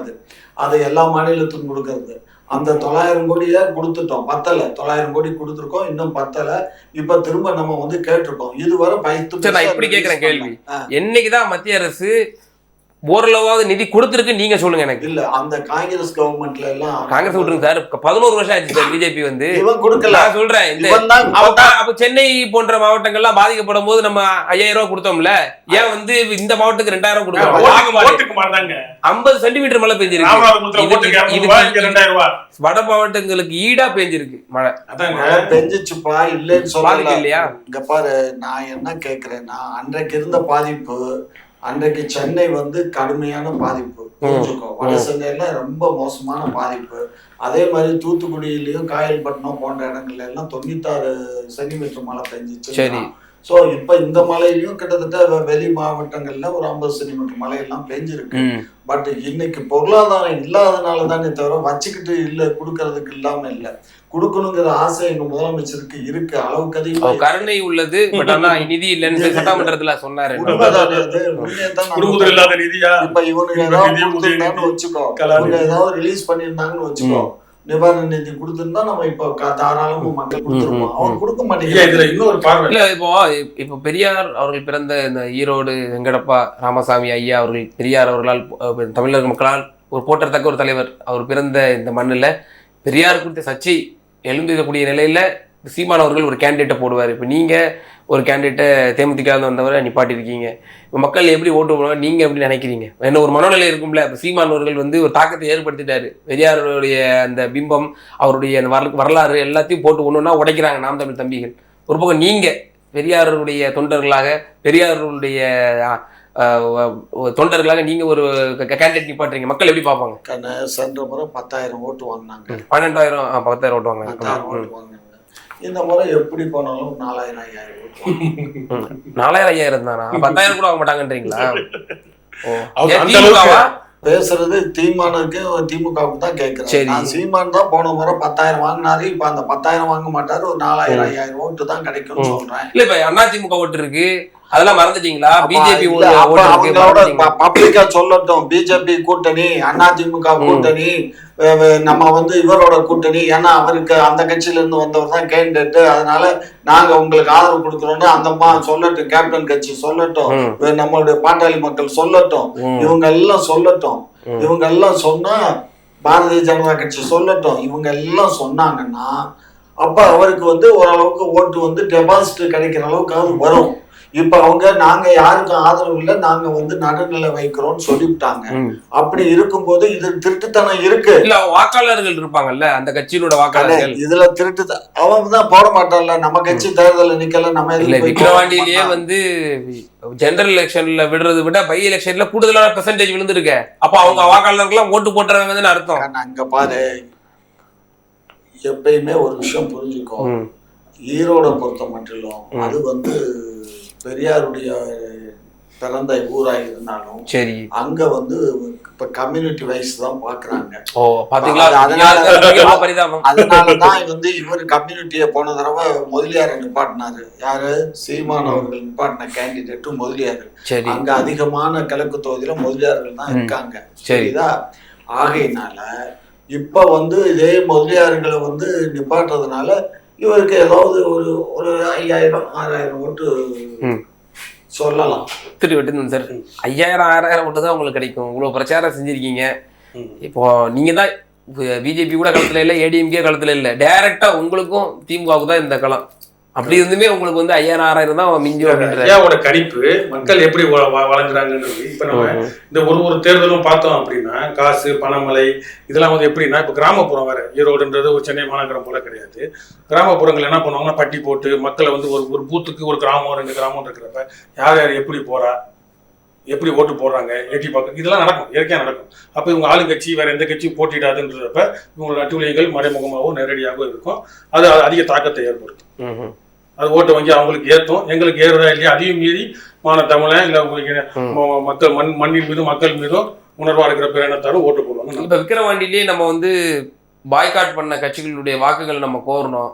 அது எல்லா மாநிலத்துக்கும் கொடுக்கறது. அந்த 900 கோடியை கொடுத்துட்டோம், பத்தலை. 900 கோடி கொடுத்துருக்கோம், இன்னும் பத்தலை. இப்ப திரும்ப நம்ம கேட்டிருக்கோம். இதுவரை 10. நான் இப்படி கேட்கிறேன் கேள்வி, என்னைக்குதான் மத்திய அரசு ஓரளவாவது நிதி கொடுத்துருக்கு நீங்க சொல்லுங்க எனக்கு. இல்ல அந்த காங்கிரஸ் கவர்மெண்ட்ல எல்லாம் காங்கிரஸ் விட்டுருங்க சார், 11 வருஷம் ஆச்சு சார் பிஜேபி இவன் கொடுக்கல. நான் சொல்றேன், அப்ப சென்னை போன்ற மாவட்டங்கள்லாம் பாதிக்கப்படும் போது நம்ம 5000 ரூபாய் கொடுத்தோம்ல, ஏன் இந்த மாவட்டத்துக்கு 2000 கொடுக்கணும்? 50 சென்டிமீட்டர் மழை பெஞ்சிருக்கு, வட மாவட்டங்களுக்கு ஈடா பெஞ்சிருக்கு மழை. மழை பெஞ்சிச்சுப்பா, இல்லைன்னு சொல்லல இல்லையா? இங்க பாரு, நான் என்ன கேக்குறேன்னா, அன்றைக்கு இருந்த பாதிப்பு, அன்றைக்கு சென்னை கடுமையான பாதிப்பு, புரிஞ்சுக்கோ. வட சென்னையில ரொம்ப மோசமான பாதிப்பு. அதே மாதிரி தூத்துக்குடியிலயும் காயல்பட்டினம் போன்ற இடங்கள்ல எல்லாம் 96 சென்டிமீட்டர் மழை பெஞ்சிச்சு. சோ இப்ப இந்த மழையிலயும் கிட்டத்தட்ட வெளி மாவட்டங்கள்ல ஒரு 50 சென்டிமீட்டர் மழை எல்லாம் பெஞ்சிருக்கு. பட் இன்னைக்கு பொருளாதாரம் இல்லாதனால தானே தவிர வச்சுக்கிட்டு இல்ல கொடுக்கறதுக்கு இல்லாம இல்ல. கொடுக்கணுங்கிற ஆசை எங்க முதலமைச்சருக்கு இருக்கு, அளவுக்கு அதிகம் கருணை உள்ளது. பட் ஆனா நிதி இல்லைன்னு சட்டமன்றத்துல சொன்னாரு. இப்ப இவனுக்கு ஏதாவது கொடுத்துருந்தான்னு வச்சுக்கோ, இவங்க ஏதாவது ரிலீஸ் பண்ணியிருந்தாங்கன்னு வச்சுக்கோ, நிவாரண நிதி கொடுத்திருந்தா நம்ம இப்ப தாராளமா மக்கள் கொடுத்துருவோம். அவங்க கொடுக்க மாட்டேங்குது. இன்னொரு பார்வை இல்ல, இப்போ பெரியார் அவர்கள் பிறந்த இந்த ஈரோடு வெங்கடப்பா ராமசாமி ஐயா அவர்கள், பெரியார் அவர்களால் தமிழக மக்களால் ஒரு போற்றத்தக்க ஒரு தலைவர், அவர் பிறந்த இந்த மண்ணில் பெரியார் குறித்த சர்ச்சை எழுந்திருக்கக்கூடிய நிலையில சீமான் அவர்கள் ஒரு கேண்டிடேட்டை போடுவார். இப்போ நீங்க ஒரு கேண்டிடேட்டை தேமுதிக வந்தவரை நிப்பாட்டிருக்கீங்க. இப்போ மக்கள் எப்படி ஓட்டு போடுவாங்க நீங்க எப்படி நினைக்கிறீங்க? என்ன ஒரு மனநிலை இருக்கும்ல. இப்போ சீமான் அவர்கள் ஒரு தாக்கத்தை ஏற்படுத்திட்டாரு. பெரியாருடைய அந்த பிம்பம், அவருடைய அந்த வரலாறு எல்லாத்தையும் போட்டு ஒண்ணுன்னா உடைக்கிறாங்க நாம் தமிழ் தம்பிகள். ஒரு பக்கம் நீங்க பெரியாருடைய தொண்டர்களாக, பெரியாருடைய தொண்டர்களாக நீங்க ஒரு கேண்டிடேட் நிப்பாட்டுறீங்க, மக்கள் எப்படி பார்ப்பாங்க? சென்ற முறை 10,000 ஓட்டு வாங்கினாங்க. 10,000 ஓட்டு வாங்கினாங்க. இந்த முறை எப்படி போனாலும் 4,000 5,000 ஓட்டு. 4,000 5,000 தானா? 10,000 கூட வாங்க மாட்டாங்கன்றீங்களா? பேசுறது திமுகவுக்கு தான் கேட்கிறேன். சீமான் தான் போன முறை 10,000 வாங்கினாரு. இப்ப அந்த 10,000 வாங்க மாட்டாரு, ஒரு 4,000 5,000 ஓட்டு தான் கிடைக்கும்னு சொல்றேன். இல்ல, இப்ப அதிமுக ஓட்டு இருக்கு, அதெல்லாம் மறந்துட்டீங்களா? பிஜேபி பப்ளிக்கா சொல்லட்டும். பிஜேபி கூட்டணி, அதிமுக கூட்டணி, நம்ம இவரோட கூட்டணி. ஏன்னா அவருக்கு அந்த கட்சியில இருந்து வந்தவர் தான் கேண்டிடேட். அதனால நாங்க உங்களுக்கு ஆதரவு கொடுக்குறோம்னு அந்த சொல்லட்டும், கேப்டன் கட்சி சொல்லட்டும், நம்மளுடைய பாட்டாளி மக்கள் சொல்லட்டும், இவங்க எல்லாம் சொல்லட்டும். இவங்க எல்லாம் சொன்னா பாரதிய ஜனதா கட்சி சொல்லட்டும். இவங்க எல்லாம் சொன்னாங்கன்னா அப்ப அவருக்கு ஓரளவுக்கு ஓட்டு டெபாசிட் கிடைக்கிற அளவுக்கு வரும். இப்ப நாங்க யாருக்கும் ஆதரவு இல்லை, நாங்க நடுநிலை வைக்கிறோம்னு சொல்லிவிட்டாங்க. அப்படி இருக்கும்போது இது திருட்டுத்தனம் இருக்கு. இல்ல, வாக்காளர்கள் இருப்பாங்கல்ல அந்த கட்சியிலோட வாக்காளர்கள், இதுல திருட்டு அவன் தான் போட மாட்டான்ல. நம்ம கட்சி தேர்தல் நிக்கல. நம்ம விக்கிரவாண்டியிலேயே ஜெனரல் எலெக்ஷன்ல விடுறதை விட பை எலெக்ஷன்ல கூடுதலான பெர்சன்டேஜ் விழுந்திருக்கு. அப்ப அவங்க வாக்காளர்கள் ஓட்டு போட்டுறாங்கன்னு அர்த்தம். அங்க பாரு, எப்பயுமே ஒரு விஷயம் புரிஞ்சுக்கோ. ஈரோட பொறுத்த மட்டும் அது பெரியாருடைய பிறந்த ஊரா இருந்தாலும் சரி, அங்க இப்ப கம்யூனிட்டி வைஸ் தான் பாக்குறாங்க. அதனாலதான் இவர் கம்யூனிட்டிய போன தடவை முதலியார் நிப்பாட்டினாரு. யாரு? சீமான் அவர்கள் நிப்பாட்டின கேண்டிடேட்டும் முதலியார். அங்க அதிகமான கிழக்கு தொகுதியில முதலியார்கள் தான் இருக்காங்க. சரிதா? ஆகையினால இப்ப இதே முதலியார்களை நிப்பாட்டுறதுனால இவருக்கு ஏதாவது ஒரு 5,000 6,000 ஓட்டு சொல்லலாம். திருவெட்டு சார், 5,000 6,000 ஓட்டு தான் உங்களுக்கு கிடைக்கும். இவ்வளவு பிரச்சாரம் செஞ்சிருக்கீங்க. இப்போ நீங்க தான் பிஜேபி கூட களத்துல இல்லை, ஏடிஎம்கே களத்துல இல்லை, டைரக்டா உங்களுக்கும் திமுகவுக்கு தான் இந்த களம். அப்படி இருந்துமே உங்களுக்கு வந்து 5000 தான் மிஞ்சும் அப்படின்ற ஐயாவோட கணிப்பு மக்கள் எப்படி வழங்குறாங்கன்றது. இப்ப நம்ம இந்த ஒரு தேர்தலும் பார்த்தோம் அப்படின்னா காசு பணமழை இதெல்லாம் வந்து எப்படின்னா இப்ப கிராமப்புறம் வேற, ஈரோடுன்றது ஒரு சென்னை மாநகரம் போல கிடையாது. கிராமப்புறங்கள் என்ன பண்ணுவாங்கன்னா பட்டி போட்டு மக்களை வந்து ஒரு பூத்துக்கு ஒரு கிராமம் 2 கிராமம் இருக்கிறப்ப யார் யார் எப்படி போறா, எப்படி ஓட்டு போடுறாங்க, எட்டி பார்க்க இதெல்லாம் நடக்கும், இயற்கையாக நடக்கும். அப்போ இவங்க ஆளுங்கட்சி வேற எந்த கட்சியும் போட்டிடாதுன்றப்ப இவங்களோட அட்டுழியங்கள் மறைமுகமாகவும் நேரடியாகவும் இருக்கும். அது அதிக தாக்கத்தை ஏற்படுத்தும். அது ஓட்டு வங்கி அவங்களுக்கு ஏற்றும், எங்களுக்கு ஏறுதா இல்லையா அதையும் மீறி தமிழன் இல்லை உங்களுக்கு மக்கள் மண்ணின் மீதும் மக்கள் மீதும் உணர்வா இருக்கிற பேரணத்தாரும் ஓட்டு போடுவாங்க. இப்ப விக்கிரவாண்டிலேயே நம்ம வந்து பாய்காட் பண்ண கட்சிகளுடைய வாக்குகள் நம்ம கோரணும்.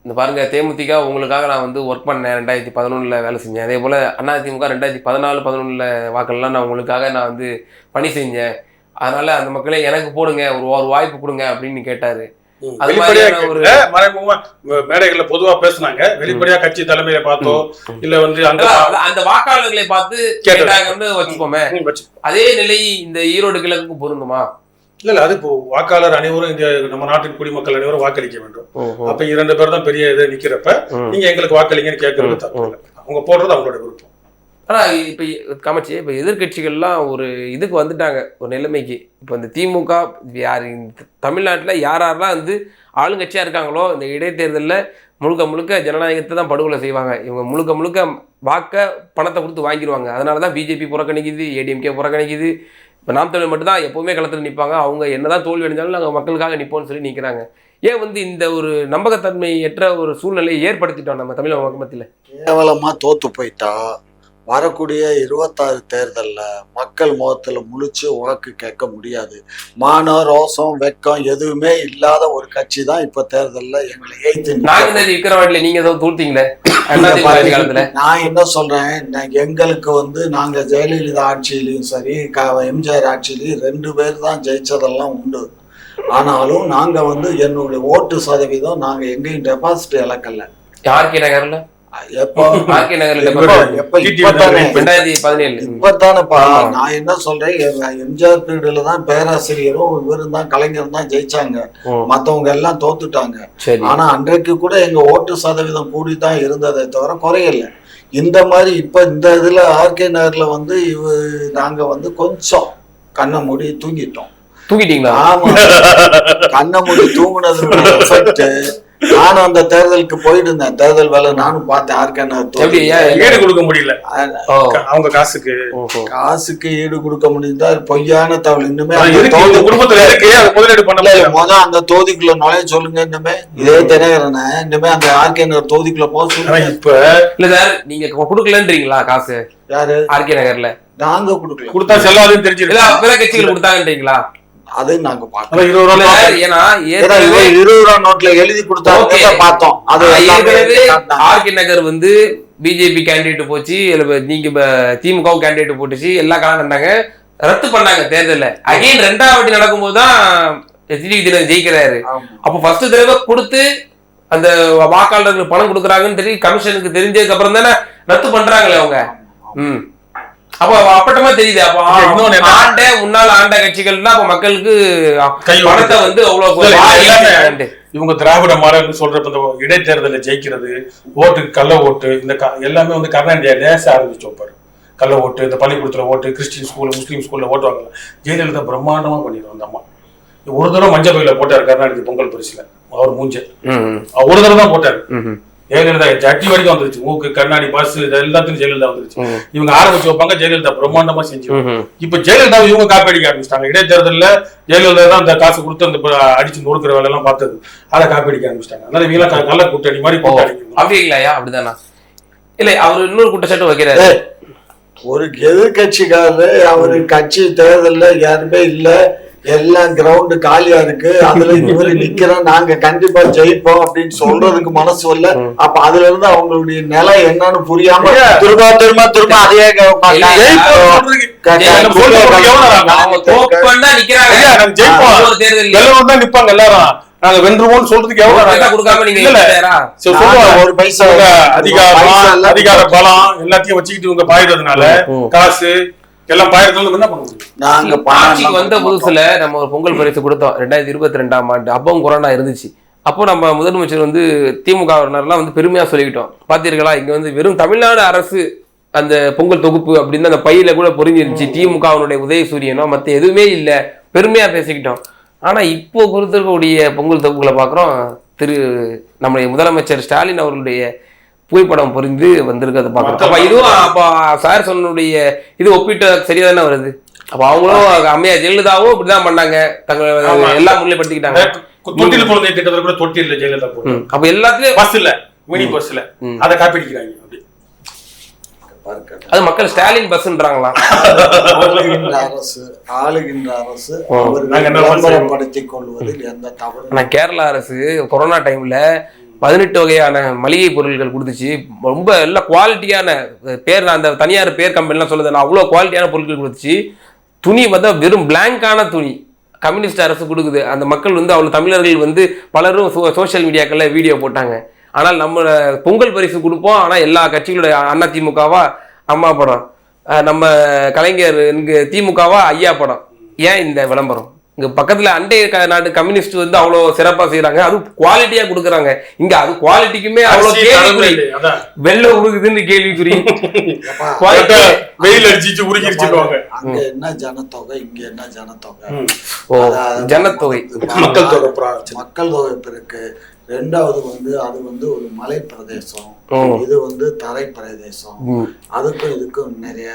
இந்த பாருங்க, தேமுதிக உங்களுக்காக நான் வந்து ஒர்க் பண்ணேன், 2011 வேலை செஞ்சேன். அதே போல அதிமுக 2014-11 வாக்கெல்லாம் நான் உங்களுக்காக நான் வந்து பணி செஞ்சேன், அதனால அந்த மக்களை எனக்கு போடுங்க, ஒரு வாய்ப்பு கொடுங்க அப்படின்னு கேட்டாரு. மேடைகள்ல பொதுவா பேசினாங்க, வெளிப்படையா கட்சி தலைமையை பார்த்தோம் இல்ல வந்து அந்த வாக்காளர்களை பார்த்து கேட்டாங்கன்னு வச்சுக்கோமே. அதே நிலை இந்த ஈரோடு கிழக்கு பொருந்துமா? இல்ல அது இப்போ வாக்காளர் அனைவரும் இந்த நம்ம நாட்டின் குடிமக்கள் அனைவரும் வாக்களிக்க வேண்டும். அப்ப 2 பேர் தான் பெரிய இதை நிக்கிறப்ப நீங்க எங்களுக்கு வாக்களிங்கன்னு கேட்கறது தப்பு இல்லை, அவங்க போடுறது அவங்களோட விருப்பம். ஆனா இப்ப காமிச்சு இப்ப எதிர்கட்சிகள்லாம் ஒரு இதுக்கு வந்துட்டாங்க, ஒரு நிலைமைக்கு. இப்ப இந்த திமுக யார் தமிழ்நாட்டுல யாரெல்லாம் வந்து ஆளுங்கட்சியா இருக்காங்களோ இந்த இடைத்தேர்தலில் முழுக்க ஜனநாயகத்தை தான் படுகொலை செய்வாங்க. இவங்க முழுக்க வாக்க பணத்தை கொடுத்து வாங்கிடுவாங்க. அதனாலதான் பிஜேபி புறக்கணிக்குது, ஏடிஎம்கே புறக்கணிக்குது. இப்போ நாம் தமிழர் மட்டும்தான் எப்பவுமே களத்தில் நிற்பாங்க. அவங்க என்னதான் தோல்வி அடைஞ்சாலும் நாங்கள் மக்களுக்காக நிற்போம்னு சொல்லி நிற்கிறாங்க. ஏன் வந்து இந்த ஒரு நம்பகத்தன்மையற்ற ஒரு சூழ்நிலையை ஏற்படுத்திட்டோம் நம்ம தமிழக மக்கத்தில்? கேவலமா தோத்து போயிட்டா வரக்கூடிய 26 தேர்தலில் மக்கள் முகத்தில் முழிச்சு வாக்கு கேட்க முடியாது. மானம் ரோசம் வெக்கம் எதுவுமே இல்லாத ஒரு கட்சி தான் இப்ப தேர்தலில் எங்களை விக்கிரவாண்டில நீங்க ஏதோ தூழ்த்தீங்களே. நான் என்ன சொல்றேன், எங்களுக்கு வந்து நாங்க ஜெயலலிதா ஆட்சியிலையும் சரி எம்ஜிஆர் ஆட்சியிலையும் 2 பேர் தான் ஜெயிச்சதெல்லாம் உண்டு. ஆனாலும் நாங்க வந்து என்னுடைய ஓட்டு சதவீதம் நாங்க எங்கேயும் டெபாசிட் இழக்கல. யாருக்கு நகர்ல இப்பதானப்பா நான் என்ன சொல்றேன், எம்ஜிஆர் பீரியட்ல தான் பேராசிரியரும் இவரும் தான் கலைஞரும் தான் ஜெயிச்சாங்க, மத்தவங்க எல்லாம் தோத்துட்டாங்க. ஆனா அன்றைக்கு கூட எங்க ஓட்டு சதவீதம் கூடிதான் இருந்ததை தவிர குறையல. இந்த மாதிரி இப்ப இந்த இதுல ஆர்கே நகர்ல வந்து நாங்க வந்து கொஞ்சம் கண்ணை மூடி தூங்கிட்டீங்களா? ஆமா, கண்ணை மூடி தூங்குனது எஃபெக்ட். நானும் அந்த தேர்தலுக்கு போயிட்டு இருந்தேன், தேர்தல் வேலை நானும் பார்த்தேன். ஈடு கொடுக்க முடியல, அவங்க காசுக்கு ஈடு கொடுக்க முடியுதா? பொய்யான தகவல். இன்னுமே அந்த தொகுதிக்குள்ள நுழைய சொல்லுங்க. இன்னுமே இதே தெரியாதுன்னு இனிமே அந்த ஆர்கே நகர் தொகுதிக்குள்ள போக சொல்லுங்க. இப்ப இல்ல சார், நீங்க கொடுக்கலன்றீங்களா காசு? யாரு? ஆர்கே நகர்ல நாங்க கொடுக்கல, கொடுத்தா செல்லாதுன்னு தெரிஞ்சிருக்கா? பிற கட்சிகள் கொடுத்தாங்கன்றீங்களா? அது நாங்க பார்த்தோம். 20 ரூபா நோட்ல எழுதி கொடுத்தாங்க, பார்த்தோம். அது ஆர்கே நகர் வந்து பிஜேபி கேண்டிடேட் போச்சு, நீங்க திமுக கேண்டிடேட் போட்டுச்சு, எல்லா காலம் கண்டாங்க, ரத்து பண்ணாங்க தேர்தல. அகைன் 2வது வாட்டி நடக்கும்போது தான் தினம் ஜெயிக்கிறாரு. அப்ப ஃபர்ஸ்ட் தடவை கொடுத்து அந்த வாக்காளர்களுக்கு பணம் கொடுக்குறாங்கன்னு தெரியும், கமிஷனுக்கு தெரிஞ்சதுக்கு அப்புறம் தானே ரத்து பண்றாங்களே அவங்க. அப்ப அப்பட்டமா தெரியுது. அப்ப முன்னாள் ஆண்ட கட்சிகள் தான் மக்களுக்கு பணத்தை வந்து அவ்வளவு. இவங்க திராவிட மாடல் சொல்றப்ப இந்த இடைத்தேர்தல ஜெயிக்கிறது, ஓட்டுக்கு கள்ள ஓட்டு, இந்த எல்லாமே வந்து கருணாநிதியா லேச ஆரம்பிச்சு வைப்பாரு. கள்ள ஓட்டு, இந்த பள்ளிக்கூடத்துல ஓட்டு, கிறிஸ்டின் ஸ்கூல் முஸ்லீம் ஸ்கூல்ல ஓட்டு வாங்கல. ஜெயலலிதா பிரம்மாண்டமா பண்ணிடுவோம். அந்த அம்மா ஒரு தடவை மஞ்சள் பையில போட்டாரு கருணாநிதி பொங்கல் பரிசுல, அவர் மூஞ்ச ஒரு தடவை தான் போட்டாரு. ஜெயலலிதா ஜட்டி வரைக்கும் வந்துருச்சு, மூக்கு கண்ணாடி பாஸ் எல்லாத்தையும் ஜெயலலிதா வந்துருச்சு. இவங்க ஆரம்பிச்சு வைப்பாங்க, ஜெயலலிதா பிரம்மாண்டமா செஞ்சு. இப்ப ஜெயலலிதா இவங்க காப்பி அடிக்க ஆரம்பிச்சிட்டாங்க. இடைத்தேர்தல்ல ஜெயலலிதா தான் அந்த காசு கொடுத்து அந்த அடிச்சு நொறுக்கிற வேலை எல்லாம் பார்த்தது, அதை காப்பி அடிக்க ஆரம்பிச்சிட்டாங்க. அதனால இவங்க நல்ல கூட்டணி மாதிரி கூட்டணி. அப்படிங்களா? அப்படிதானா? இல்ல அவர் இன்னொரு குற்றச்சாட்டு வைக்கிறாரு, ஒரு எதிர்கட்சிக்காரரு அவரு கட்சி தேர்தல்ல யாருமே இல்ல, எல்லாம் கிரவுண்ட் காலியா இருக்கு, அதுல இவரு நிக்கிறோம், நாங்க கண்டிப்பா ஜெயிப்போம் அப்படின்னு சொல்றதுக்கு மனசு இல்ல. அப்ப அதுல இருந்து அவங்களுடைய நிலை என்னன்னு புரியாம திரும்ப அதே நிப்பாங்க எல்லாரும். நாங்க வென்றுவோம் சொல்றதுக்கு ஒரு பைசா அதிகார பலம் எல்லாத்தையும் வச்சுக்கிட்டு இவங்க பாயிறதுனால காசு எல்லாம் பாயிரத்துல என்ன பண்ணுவோம். நாங்க ஆட்சிக்கு வந்த புதுசுல நம்ம ஒரு பொங்கல் பரிசு கொடுத்தோம் 2022ஆம் ஆண்டு. அப்பவும் கொரோனா இருந்துச்சு. அப்போ நம்ம முதலமைச்சர் வந்து திமுகவினர்லாம் வந்து பெருமையா சொல்லிக்கிட்டோம். பார்த்தீர்களா, இங்க வந்து வெறும் தமிழ்நாடு அரசு அந்த பொங்கல் தொகுப்பு அப்படின்னு அந்த பையில கூட பொறிஞ்சிருச்சு, திமுகவினுடைய உதயசூரியனோ மற்ற எதுவுமே இல்லை, பெருமையா பேசிக்கிட்டோம். ஆனா இப்போ கொடுத்திருக்கக்கூடிய பொங்கல் தொகுப்புகளை பார்க்குறோம், நம்முடைய முதலமைச்சர் ஸ்டாலின் அவர்களுடைய புகைப்படம் பொறிந்து வந்திருக்கிறத பார்க்குறோம். அப்ப இதுவும் அப்போ சார் சொன்னுடைய இது ஒப்பிட்ட சரியா தானே வருது. அப்ப அவங்களும் அம்மையா ஜெயலலிதாவும் இப்படிதான் பண்ணாங்க, தங்களை எல்லாம் முன்னிலைப்படுத்திக்கிட்டாங்க. தொட்டில் குழந்தை திட்டத்துல கூட தொட்டில் ஜெயலலிதா போட்டு அப்ப எல்லாத்துலயும் பஸ் இல்ல, மினி பஸ்ல அதை காப்பி அடிக்கிறாங்க. அது மக்கள் ஸ்டாலின் பஸ்ன்றாங்களா? ஆளுகின்ற அரசு விளம்பரப்படுத்திக் கொள்வதில் எந்த தவறு. ஆனா கேரளா அரசு கொரோனா டைம்ல 18 வகையான மளிகை பொருட்கள் கொடுத்துச்சு. ரொம்ப எல்லாம் குவாலிட்டியான பேர், அந்த தனியார் பேர் கம்பெனிலாம் சொல்லுது, நான் அவ்வளோ குவாலிட்டியான பொருட்கள் கொடுத்துச்சு. துணி பார்த்தா வெறும் பிளாங்கான துணி கம்யூனிஸ்ட் அரசு கொடுக்குது. அந்த மக்கள் வந்து அவ்வளோ தமிழர்கள் வந்து பலரும் சோசியல் மீடியாக்கள்ல வீடியோ போட்டாங்க. ஆனால் நம்ம பொங்கல் பரிசு கொடுப்போம், ஆனால் எல்லா கட்சிகளுடைய அதிமுகவா அம்மா படம், நம்ம கலைஞர் இங்கே திமுகவா ஐயா படம். ஏன் இந்த விளம்பரம்? இங்க பக்கத்துல அண்டை நாட்டு கம்யூனிஸ்ட் வந்து அவ்வளவு சிறப்பா செய்யறாங்க, அது குவாலிட்டியா கொடுக்குறாங்க. இங்க அது குவாலிட்டிக்குமே அவ்வளவு கேள்விக்குறி, வெள்ள உருகுதுன்னு கேள்விக்குறி. வெயில் அடிச்சு உருகிடுச்சுவாங்க. அங்க என்ன ஜனத்தொகை, இங்க என்ன ஜனத்தொகை? ஜனத்தொகை, மக்கள் தொகை பெருக்கு. ரெண்டாவது வந்து அது வந்து ஒரு மலை பிரதேசம், இது வந்து தரை பிரதேசம். அதுக்கும் இதுக்கும் நிறைய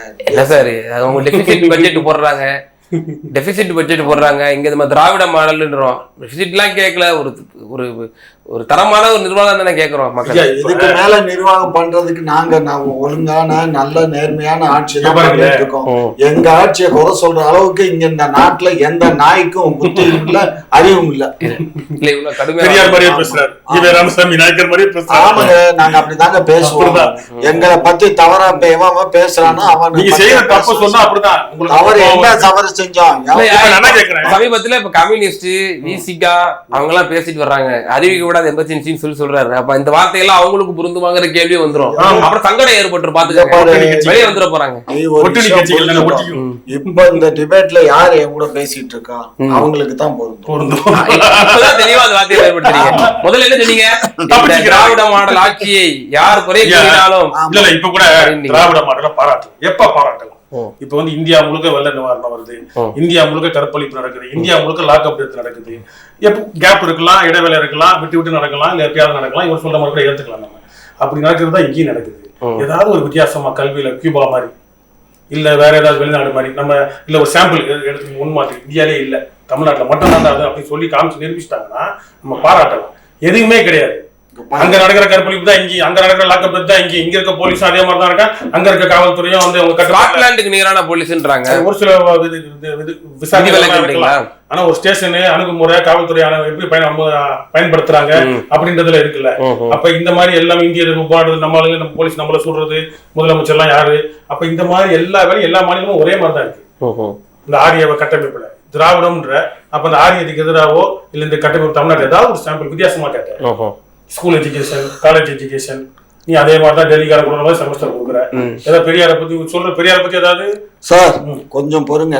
சார் அவங்க டெபிசிட் பட்ஜெட் போடுறாங்க, டெபிசிட் பட்ஜெட் போடுறாங்க. இங்க நம்ம திராவிட மாடல்ன்றோம், டெபிசிட்லாம் கேட்கல, ஒரு ஒரு தரமான ஒரு நிர்வாகம் தானே கேட்கிறோம் மக்கள். இதுக்கு மேல நிர்வாகம் பண்றதுக்கு நாங்க ஒழுங்கான நல்ல நேர்மையான ஆட்சி தான் பண்ணிட்டு இருக்கோம். எங்க ஆட்சியை குறை சொல்ற அளவுக்கு இங்க இந்த நாட்டுல எந்த நாய்க்கும் புத்தியும் இல்ல, அறிவும் இல்ல. ஆமாங்க, நாங்க அப்படிதாங்க பேசுவோம். எங்களை பத்தி தவறா பேசுறானோ அவன் தவறு என்ன தவறு செஞ்சோம். சமீபத்துல இப்ப கம்யூனிஸ்ட் விசிகா அவங்க எல்லாம் பேசிட்டு வர்றாங்க, அறிவிக்க எமர்ஜென்சின்னு சொல்லி சொல்றாரு. அப்ப இந்த வார்த்தையெல்லாம் அவங்களுக்கு புரிந்துமாங்கிற கேள்வி வந்துரும். அப்புறம் சங்கடம் ஏற்பட்டு பாத்துக்க வெளியே வந்துட போறாங்க. இப்ப இந்த டிபேட்ல யாரு என் கூட பேசிட்டு இருக்கா அவங்களுக்கு தான் பொருந்தும். தெளிவா அந்த வார்த்தையை ஏற்படுத்துறீங்க. முதல்ல என்ன சொன்னீங்க? திராவிட மாடல் ஆட்சியை யார் குறை கூறினாலும் இல்ல, இப்ப கூட திராவிட மாடல பாராட்டலாம். எப்ப பாராட்டலாம்? இப்ப வந்து இந்தியா முழுக்க வெள்ள நிவாரணம் வருது, இந்தியா முழுக்க கற்பழிப்பு நடக்குது, இந்தியா முழுக்க லாக்அப் டெத் நடக்குது. எப்போ கேப் இருக்கலாம், இடைவேளை இருக்கலாம், விட்டு விட்டு நடக்கலாம், இல்ல எப்பயாவது நடக்கலாம். இவர் சொல்ற மாதிரி கூட ஏத்துக்கலாம். நம்ம அப்படி நடக்கிறது தான் இங்கேயும் நடக்குது. ஏதாவது ஒரு வித்தியாசமா கல்வியில கியூபா மாதிரி இல்ல வேற ஏதாவது வெளிநாடு மாதிரி நம்ம இல்ல ஒரு சாம்பிள் எடுத்து முன்மாதிரி இந்தியாலே இல்ல தமிழ்நாட்டுல மட்டும் தான் அது அப்படின்னு சொல்லி காமிச்சு நிரூபிச்சிட்டாங்கன்னா நம்ம பாராட்டலாம். எதுவுமே கிடையாது. அங்க நடக்கிற கற்பழிப்பு தான் இங்க, அங்க நடக்கிற லாக்அப் தான் இங்க இருக்க போலீஸ் அதே மாதிரி தான் இருக்கா, அங்க இருக்க காவல்துறையும் வந்து ஸ்காட்லாந்துக்கு நிகரான போலீஸ்ன்றாங்க. ஒரு சில விசாரணை, ஆனா ஒரு ஸ்டேஷனு அணுகுமுறை காவல்துறை எப்படி பயன்படுத்துறாங்க அப்படின்றதுல இருக்குல்ல. அப்ப இந்த மாதிரி எல்லாம் இந்திய பாடுறது, நம்ம போலீஸ் நம்மள சொல்றது, முதலமைச்சர் எல்லாம் யாரு, அப்ப இந்த மாதிரி எல்லா வேலையும் எல்லா மாநிலமும் ஒரே மாதிரி தான் இருக்கு. இந்த ஆரிய கட்டமைப்புல திராவிடம்ன்ற அப்ப இந்த ஆரியத்துக்கு எதிராகவோ இல்ல இந்த கட்டமைப்பு தமிழ்நாடு ஏதாவது ஒரு சாம்பிள் வித்தியாசமா கேட்டேன். ஸ்கூல் எஜுகேஷன், காலேஜ் எஜுகேஷன், நீ அதே மாதிரி தான் டெல்லிக்கார கொடுக்குற மாதிரி செமஸ்டர் கொடுக்குற. ஏதாவது பெரியாரை பத்தி சொல்ற, பெரியாரை பத்தி ஏதாவது சார் கொஞ்சம் பொறுங்க.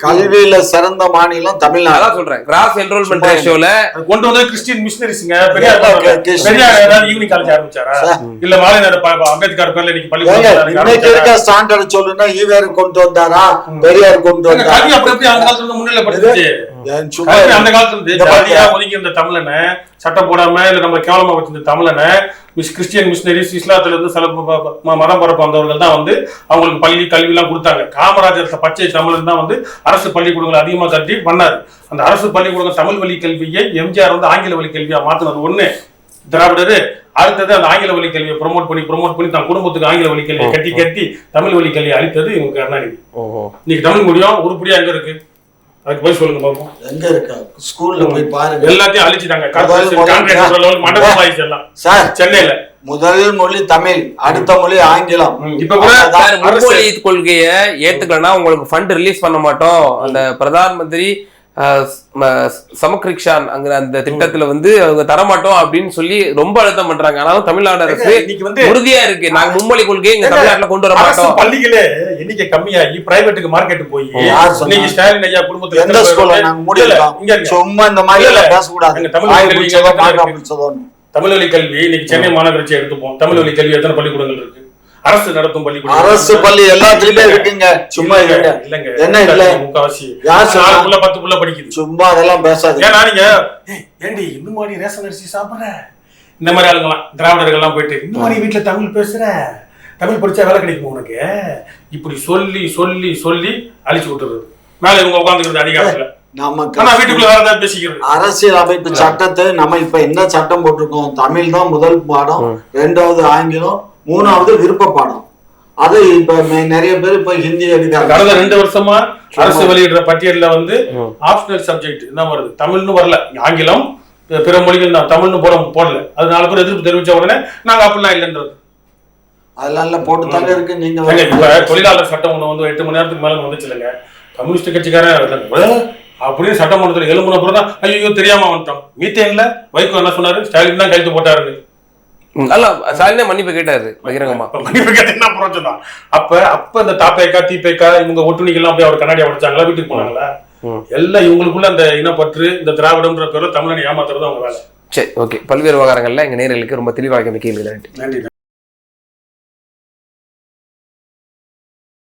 கல்வியில சிறந்த மாநிலம் தமிழ்நாடு சொல்றேன். கிராஸ் என்ரோல்மெண்ட் ரேஷியோல கொண்டு வந்து கிறிஸ்டியன் மிஷனரிஸ்ங்க. பெரியார் ஏதாவது ஈவினிங் காலேஜ் ஆரம்பிச்சாரா இல்ல மாலைநாடு அம்பேத்கர் பேர்ல இன்னைக்கு பள்ளி இருக்க ஸ்டாண்டர்ட் சொல்லுன்னா ஈவேர் கொண்டு வந்தாரா, பெரியார் கொண்டு வந்தாரா? அப்படி அந்த காலத்துல முன்னிலைப்படுத்துச்சு. அந்த காலத்துல ஒதுங்கி இருந்த தமிழனை சட்டம் போடாம இல்ல நம்ம கேவலமா வச்சிருந்த தமிழனை கிறிஸ்டியன் மிஷனரிஸ் இஸ்லாத்துல இருந்து சில மதம் பரப்பு வந்தவர்கள் தான் வந்து அவங்களுக்கு பள்ளி கல்வி எல்லாம் கொடுத்தாங்க. காமராஜர் பச்சை தமிழன் தான் வந்து அரசு பள்ளிக்கூடங்களை அதிகமா கட்டி பண்ணாரு. அந்த அரசு பள்ளிக்கூடம் தமிழ் வழி கல்வியை எம்ஜிஆர் வந்து ஆங்கில வழி கல்வியா மாத்தினது ஒண்ணு திராவிடரு. அடுத்தது அந்த ஆங்கில வழி கல்வியை ப்ரொமோட் பண்ணி தன் குடும்பத்துக்கு ஆங்கில வழி கல்வியை கட்டி தமிழ் வழி கல்வியை அளித்தது இவங்க கருணாநிதி. இன்னைக்கு தமிழ் முடியும் உருப்படியா எங்க இருக்கு? அதுக்கு போய் சொல்லுங்க பாப்போம். எங்க இருக்கா? ஸ்கூல்ல போய் பாருங்க. எல்லாத்தையும் அழிச்சிட்டாங்க. சென்னையில முதல் மொழி தமிழ், அடுத்த மொழி ஆங்கிலம். இப்ப கூட மும்மொழி கொள்கையை ஏத்துக்கலன்னா உங்களுக்கு ஃபண்ட் ரிலீஸ் பண்ண மாட்டோம். அந்த பிரதான் மந்திரி சமக்ரிக்ஷான் அங்க அந்த திட்டத்துல வந்து அவங்க தரமாட்டோம் அப்படின்னு சொல்லி ரொம்ப அழுத்தம் பண்றாங்க. ஆனாலும் தமிழ்நாடு அரசு இன்னைக்கு வந்து உறுதியா இருக்கு, நாங்க மும்மொழி கொள்கையை இங்க தமிழ்நாட்டுல கொண்டு வர மாட்டோம். பள்ளிகளே எண்ணிக்கை கம்மியாகி பிரைவேட்டுக்கு மார்க்கெட் போய் இன்னைக்கு ஸ்டாலின் ஐயா குடும்பத்துல எந்த ஸ்கூல்ல நாங்க முடியல சும்மா இந்த மாதிரி பேசக்கூடாது. தமிழ் வழி கல்வி இன்னைக்கு சென்னை மாநகராட்சி எடுத்துப்போம். தமிழ் வழி கல்வி எத்தனை பள்ளிக்கூடங்கள் இருக்கு? அரசு நடத்தும் பள்ளிக்கூடம், அரசு பள்ளி எல்லாத்துலயுமே இருக்குங்க. சும்மா இல்லங்க என்ன இல்ல முக்காவாசி 10 புள்ள படிக்குது. சும்மா அதெல்லாம் பேசாது. ஏன்னா நீங்க ஏண்டி இன்னும் மாதிரி ரேஷன் அரிசி சாப்பிடுற இந்த மாதிரி ஆளுங்கலாம் திராவிடர்கள் எல்லாம் போயிட்டு இன்னும் மாதிரி வீட்டுல தமிழ் பேசுற, தமிழ் படிச்சா வேலை கிடைக்கும் உனக்கு, இப்படி சொல்லி சொல்லி சொல்லி அழிச்சு விட்டுறது. மேல இவங்க உட்காந்துக்கிறது அதிகாரத்துல வீட்டுக்குள்ள வேற ஏதாவது பேசிக்கிறது. அரசியல் அமைப்பு சட்டத்தை நம்ம இப்ப என்ன சட்டம் போட்டிருக்கோம்? தமிழ் தான் முதல் பாடம், 2வது ஆங்கிலம், 3வது விருப்ப பாடம். அது இப்ப நிறைய பேர் இப்ப ஹிந்தி எடுக்கிறாங்க. கடந்த 2 வருஷமா அரசு வெளியிடுற பட்டியல்ல வந்து ஆப்ஷனல் சப்ஜெக்ட் என்ன வருது? தமிழ்னு வரல, ஆங்கிலம் பிற மொழிகள் தான், தமிழ்னு போடல. அது 4 பேர் எதிர்ப்பு தெரிவிச்ச உடனே நாங்க அப்படிலாம் இல்லைன்றது. அதெல்லாம் போட்டு தாங்க இருக்கு. நீங்க இப்ப தொழிலாளர் சட்டம் ஒண்ணு வந்து 8 மணி நேரத்துக்கு மேல வந்துச்சு இல்லைங்க. கம்யூனிஸ்ட் கட்சிக்காரன் அப்படின்னு சட்டமன்றத்தில் எழும்புன அப்புறம் தான் ஐயோ தெரியாம வந்துட்டோம். மீத்தேன்ல வைகோ என்ன சொன்னாரு? ஸ்டாலின் தான் கைது போட்டாரு. ஸ்டாலினே மன்னிப்பு கேட்டாரு பகிரங்கமா. மன்னிப்பு கேட்டா பிரயோஜனம். அப்ப இந்த தாப்பேக்கா தீப்பேக்கா இவங்க ஒட்டுணிக்கெல்லாம் போய் அவர் கண்ணாடியா உடைச்சாங்களா, வீட்டுக்கு போனாங்களா? எல்லாம் இவங்களுக்குள்ள அந்த இனப்பற்று, இந்த திராவிடம்ன்ற பேர்ல தமிழனை ஏமாத்துறது அவங்க வேலை. சரி, ஓகே. பல்வேறு விவகாரங்கள்ல எங்க நேயர்களுக்கு ரொம்ப தெளிவாக கேள்வி. நன்றி.